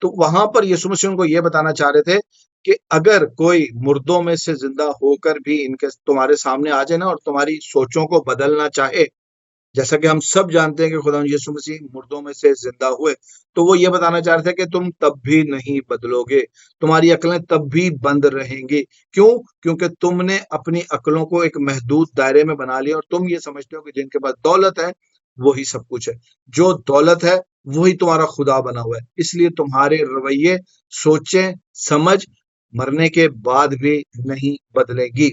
تو وہاں پر یسوع مسیح ان کو یہ بتانا چاہ رہے تھے کہ اگر کوئی مردوں میں سے زندہ ہو کر بھی ان کے تمہارے سامنے آ جائے نا اور تمہاری سوچوں کو بدلنا چاہے، جیسا کہ ہم سب جانتے ہیں کہ خدا یسوع مسیح مردوں میں سے زندہ ہوئے، تو وہ یہ بتانا چاہ رہے تھے کہ تم تب بھی نہیں بدلو گے، تمہاری عقلیں تب بھی بند رہیں گی. کیوں؟ کیونکہ تم نے اپنی عقلوں کو ایک محدود دائرے میں بنا لیا، اور تم یہ سمجھتے ہو کہ جن کے پاس دولت ہے وہی سب کچھ ہے. جو دولت ہے وہی تمہارا خدا بنا ہوا ہے. اس لیے تمہارے رویے، سوچیں، سمجھ مرنے کے بعد بھی نہیں بدلے گی.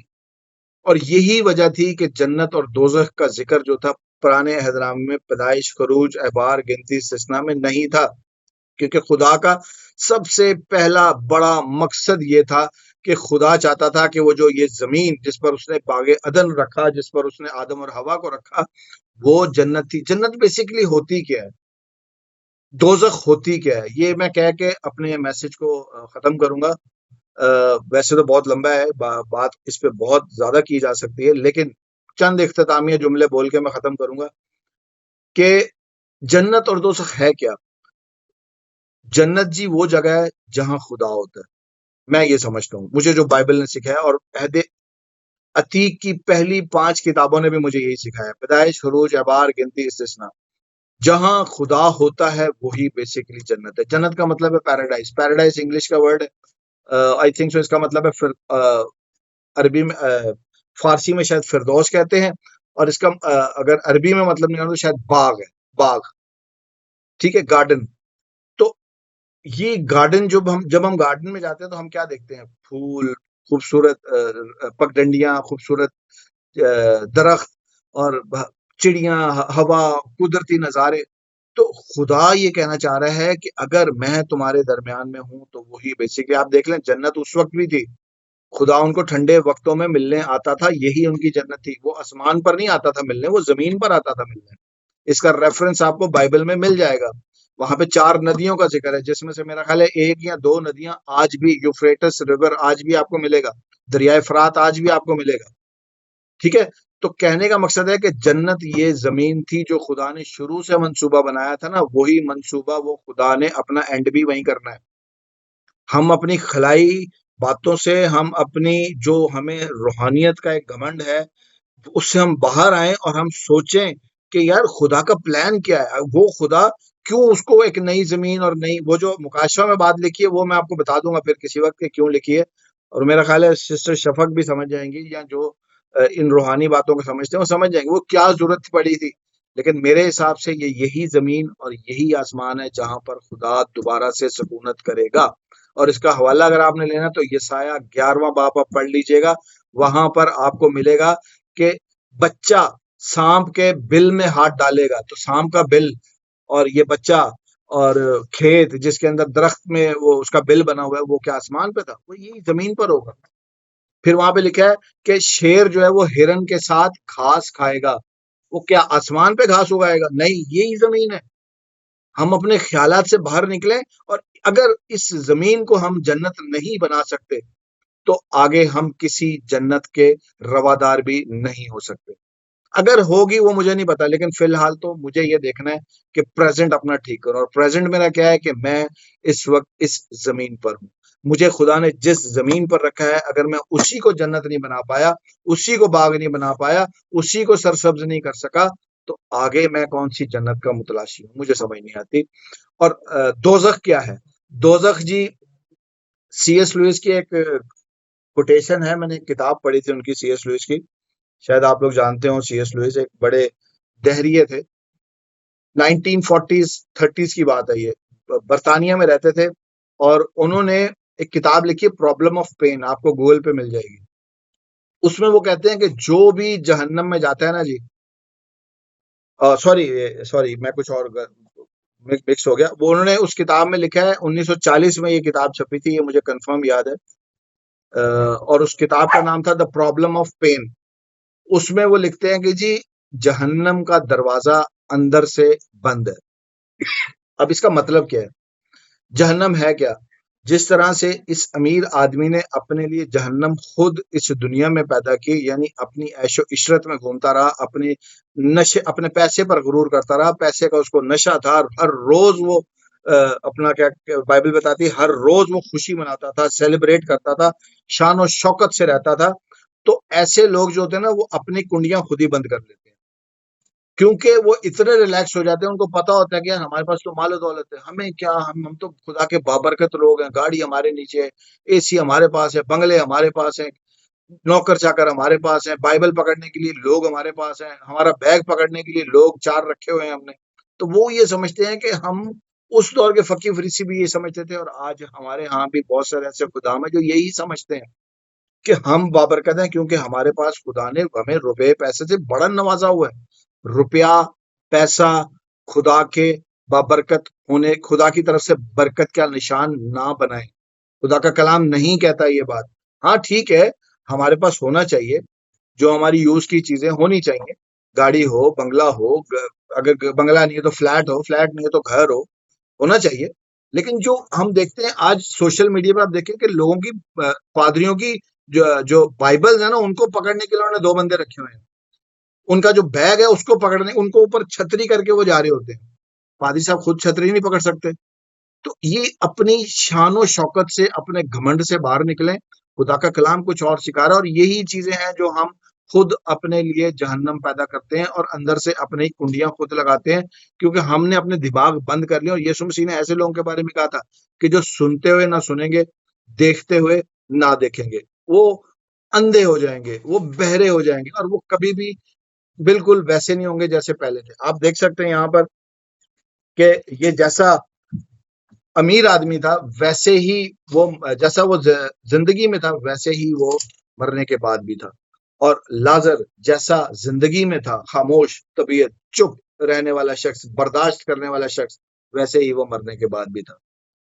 اور یہی وجہ تھی کہ جنت اور دوزخ کا ذکر جو تھا پرانے عہد نامے میں پیدائش، خروج، احبار، گنتی، استثنا میں نہیں تھا، کیونکہ خدا کا سب سے پہلا بڑا مقصد یہ تھا کہ خدا چاہتا تھا کہ وہ جو یہ زمین جس پر اس نے باغ عدن رکھا، جس پر اس نے آدم اور حوا کو رکھا، وہ جنت تھی. جنت بیسیکلی ہوتی کیا ہے؟ دوزخ ہوتی کیا ہے؟ یہ میں کہہ کے اپنے میسج کو ختم کروں گا. ویسے تو بہت لمبا ہے، بات اس پہ بہت زیادہ کی جا سکتی ہے، لیکن چند اختتامیہ جملے بول کے میں ختم کروں گا کہ جنت اور دوزخ ہے کیا. جنت جی وہ جگہ ہے جہاں خدا ہوتا ہے. میں یہ سمجھتا ہوں، مجھے جو بائبل نے سکھایا، اور عہد عتیق کی پہلی 5 کتابوں نے بھی مجھے یہی سکھایا، پیدائش، خروج، احبار، گنتی، استثنا. جہاں خدا ہوتا ہے وہی بیسیکلی جنت ہے. جنت کا مطلب ہے پیراڈائز. پیراڈائز انگلش کا ورڈ ہے، آئی تھنک سو اس کا مطلب ہے عربی میں فارسی میں شاید فردوس کہتے ہیں، اور اس کا اگر عربی میں مطلب نہیں تو شاید باغ ہے، باغ، ٹھیک ہے، گارڈن. تو یہ گارڈن جب ہم گارڈن میں جاتے ہیں تو ہم کیا دیکھتے ہیں؟ پھول، خوبصورت پگڈنڈیاں، خوبصورت درخت، اور چڑیاں، ہوا، قدرتی نظارے. تو خدا یہ کہنا چاہ رہا ہے کہ اگر میں تمہارے درمیان میں ہوں تو وہی بیسیکلی. آپ دیکھ لیں جنت اس وقت بھی تھی، خدا ان کو ٹھنڈے وقتوں میں ملنے آتا تھا، یہی ان کی جنت تھی. وہ آسمان پر نہیں آتا تھا ملنے، وہ زمین پر آتا تھا ملنے. اس کا ریفرنس آپ کو بائبل میں مل جائے گا. وہاں پہ 4 ندیوں کا ذکر ہے، جس میں سے میرا خیال ہے 1 یا 2 ندیاں آج بھی، یوفریٹس ریور آج بھی آپ کو ملے گا، دریائے فرات آج بھی آپ کو ملے گا. ٹھیک ہے. تو کہنے کا مقصد ہے کہ جنت یہ زمین تھی جو خدا نے شروع سے منصوبہ بنایا تھا نا، وہی منصوبہ وہ خدا نے اپنا اینڈ بھی وہیں کرنا ہے. ہم اپنی خلائی باتوں سے، ہم اپنی جو ہمیں روحانیت کا ایک گھمنڈ ہے اس سے ہم باہر آئیں اور ہم سوچیں کہ یار خدا کا پلان کیا ہے. وہ خدا کیوں اس کو ایک نئی زمین اور نئی، وہ جو مکاشفہ میں بات لکھی ہے وہ میں آپ کو بتا دوں گا پھر کسی وقت کہ کیوں لکھی ہے، اور میرا خیال ہے سسٹر شفق بھی سمجھ جائیں گی، یا جو ان روحانی باتوں کو سمجھتے ہیں وہ سمجھ جائیں گے وہ کیا ضرورت پڑی تھی. لیکن میرے حساب سے یہی زمین اور یہی آسمان ہے جہاں پر خدا دوبارہ سے سکونت کرے گا. اور اس کا حوالہ اگر آپ نے لینا تو یسایہ 11واں باب آپ پڑھ لیجئے گا. وہاں پر آپ کو ملے گا کہ بچہ سانپ کے بل میں ہاتھ ڈالے گا، تو سانپ کا بل اور یہ بچہ اور کھیت جس کے اندر درخت میں وہ اس کا بل بنا ہوا ہے، وہ کیا آسمان پہ تھا؟ وہ یہی زمین پر ہوگا. پھر وہاں پہ لکھا ہے کہ شیر جو ہے وہ ہرن کے ساتھ گھاس کھائے گا. وہ کیا آسمان پہ گھاس اگائے گا؟ نہیں، یہی زمین ہے. ہم اپنے خیالات سے باہر نکلیں، اور اگر اس زمین کو ہم جنت نہیں بنا سکتے تو آگے ہم کسی جنت کے روادار بھی نہیں ہو سکتے. اگر ہوگی وہ مجھے نہیں پتا، لیکن فی الحال تو مجھے یہ دیکھنا ہے کہ پریزنٹ اپنا ٹھیک کروں. اور پریزنٹ میرا کیا ہے کہ میں اس وقت اس زمین پر ہوں. مجھے خدا نے جس زمین پر رکھا ہے اگر میں اسی کو جنت نہیں بنا پایا، اسی کو باغ نہیں بنا پایا، اسی کو سرسبز نہیں کر سکا، تو آگے میں کون سی جنت کا متلاشی ہوں؟ مجھے سمجھ نہیں آتی. اور دوزخ کیا ہے؟ دوزخ جی سی ایس لوئس کی ایک کوٹیشن ہے، میں نے ایک کتاب پڑھی تھی ان کی، سی ایس لوئس کی. شاید آپ لوگ جانتے ہوں سی ایس لوئس ایک بڑے دہریے تھے. 1940s 30s کی بات ہے, یہ برطانیہ میں رہتے تھے, اور انہوں نے ایک کتاب لکھی پرابلم آف پین, آپ کو گوگل پہ مل جائے گی. اس میں وہ کہتے ہیں کہ جو بھی جہنم میں جاتا ہے نا جی, سوری میں کچھ اور مکس ہو گیا. وہ انہوں نے اس کتاب میں لکھا ہے, 1940 میں یہ کتاب چھپی تھی, یہ مجھے کنفرم یاد ہے, اور اس کتاب کا نام تھا دا پرابلم آف پین. اس میں وہ لکھتے ہیں کہ جی جہنم کا دروازہ اندر سے بند ہے. اب اس کا مطلب کیا ہے؟ جہنم ہے کیا؟ جس طرح سے اس امیر آدمی نے اپنے لیے جہنم خود اس دنیا میں پیدا کی, یعنی اپنی عیش و عشرت میں گھومتا رہا, اپنے پیسے پر غرور کرتا رہا, پیسے کا اس کو نشہ تھا, ہر روز وہ اپنا کیا بائبل بتاتی ہے, ہر روز وہ خوشی مناتا تھا, سیلیبریٹ کرتا تھا, شان و شوکت سے رہتا تھا. تو ایسے لوگ جو ہوتے ہیں نا وہ اپنی کنڈیاں خود ہی بند کر لیتے ہیں, کیونکہ وہ اتنے ریلیکس ہو جاتے ہیں, ان کو پتا ہوتا ہے کہ یار ہمارے پاس تو مال و دولت ہے, ہمیں کیا, ہم تو خدا کے بابرکت لوگ ہیں, گاڑی ہمارے نیچے ہے, اے سی ہمارے پاس ہے, بنگلے ہمارے پاس ہیں, نوکر چاکر ہمارے پاس ہیں, بائبل پکڑنے کے لیے لوگ ہمارے پاس ہیں, ہمارا بیگ پکڑنے کے لیے لوگ 4 رکھے ہوئے ہیں ہم نے. تو وہ یہ سمجھتے ہیں کہ ہم اس دور کے فقیر فریسی بھی یہ سمجھتے تھے, اور آج ہمارے ہاں بھی بہت سارے ایسے خدام ہیں جو یہی سمجھتے ہیں کہ ہم بابرکت ہیں, کیونکہ ہمارے پاس خدا نے ہمیں روپے پیسے سے بڑا نوازا ہوا ہے. روپیہ پیسہ خدا کے بابرکت ہونے, خدا کی طرف سے برکت کا نشان نہ بنائیں. خدا کا کلام نہیں کہتا یہ بات. ہاں ٹھیک ہے, ہمارے پاس ہونا چاہیے, جو ہماری یوز کی چیزیں ہونی چاہیے, گاڑی ہو, بنگلہ ہو, اگر بنگلہ نہیں ہے تو فلیٹ ہو, فلیٹ نہیں ہے تو گھر ہو, ہونا چاہیے. لیکن جو ہم دیکھتے ہیں آج سوشل میڈیا پہ, آپ دیکھیں کہ لوگوں کی, پادریوں کی جو بائبل ہے نا, ان کو پکڑنے کے لیے انہوں نے 2 بندے رکھے ہوئے ہیں. ان کا جو بیگ ہے اس کو پکڑنے, ان کو اوپر چھتری کر کے وہ جا رہے ہوتے ہیں. پادری صاحب خود چھتری نہیں پکڑ سکتے. تو یہ اپنی شان و شوکت سے, اپنے گھمنڈ سے باہر نکلیں. خدا کا کلام کچھ اور سکھا رہا ہے, اور یہی چیزیں ہیں جو ہم خود اپنے لیے جہنم پیدا کرتے ہیں, اور اندر سے اپنی کنڈیاں خود لگاتے ہیں, کیونکہ ہم نے اپنے دماغ بند کر لیا. اور یسوع مسیح نے ایسے لوگوں کے بارے میں کہا تھا کہ جو سنتے ہوئے نہ سنیں گے, دیکھتے ہوئے نہ دیکھیں گے, وہ اندھے ہو جائیں گے, وہ بہرے ہو جائیں گے, اور وہ کبھی بھی بالکل ویسے نہیں ہوں گے جیسے پہلے تھے. آپ دیکھ سکتے ہیں یہاں پر کہ یہ جیسا امیر آدمی تھا ویسے ہی وہ, جیسا وہ زندگی میں تھا ویسے ہی وہ مرنے کے بعد بھی تھا. اور لازر جیسا زندگی میں تھا, خاموش طبیعت, چپ رہنے والا شخص, برداشت کرنے والا شخص, ویسے ہی وہ مرنے کے بعد بھی تھا.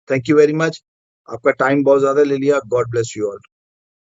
Thank you very much. آپ کا ٹائم بہت زیادہ لے لیا. God bless you all.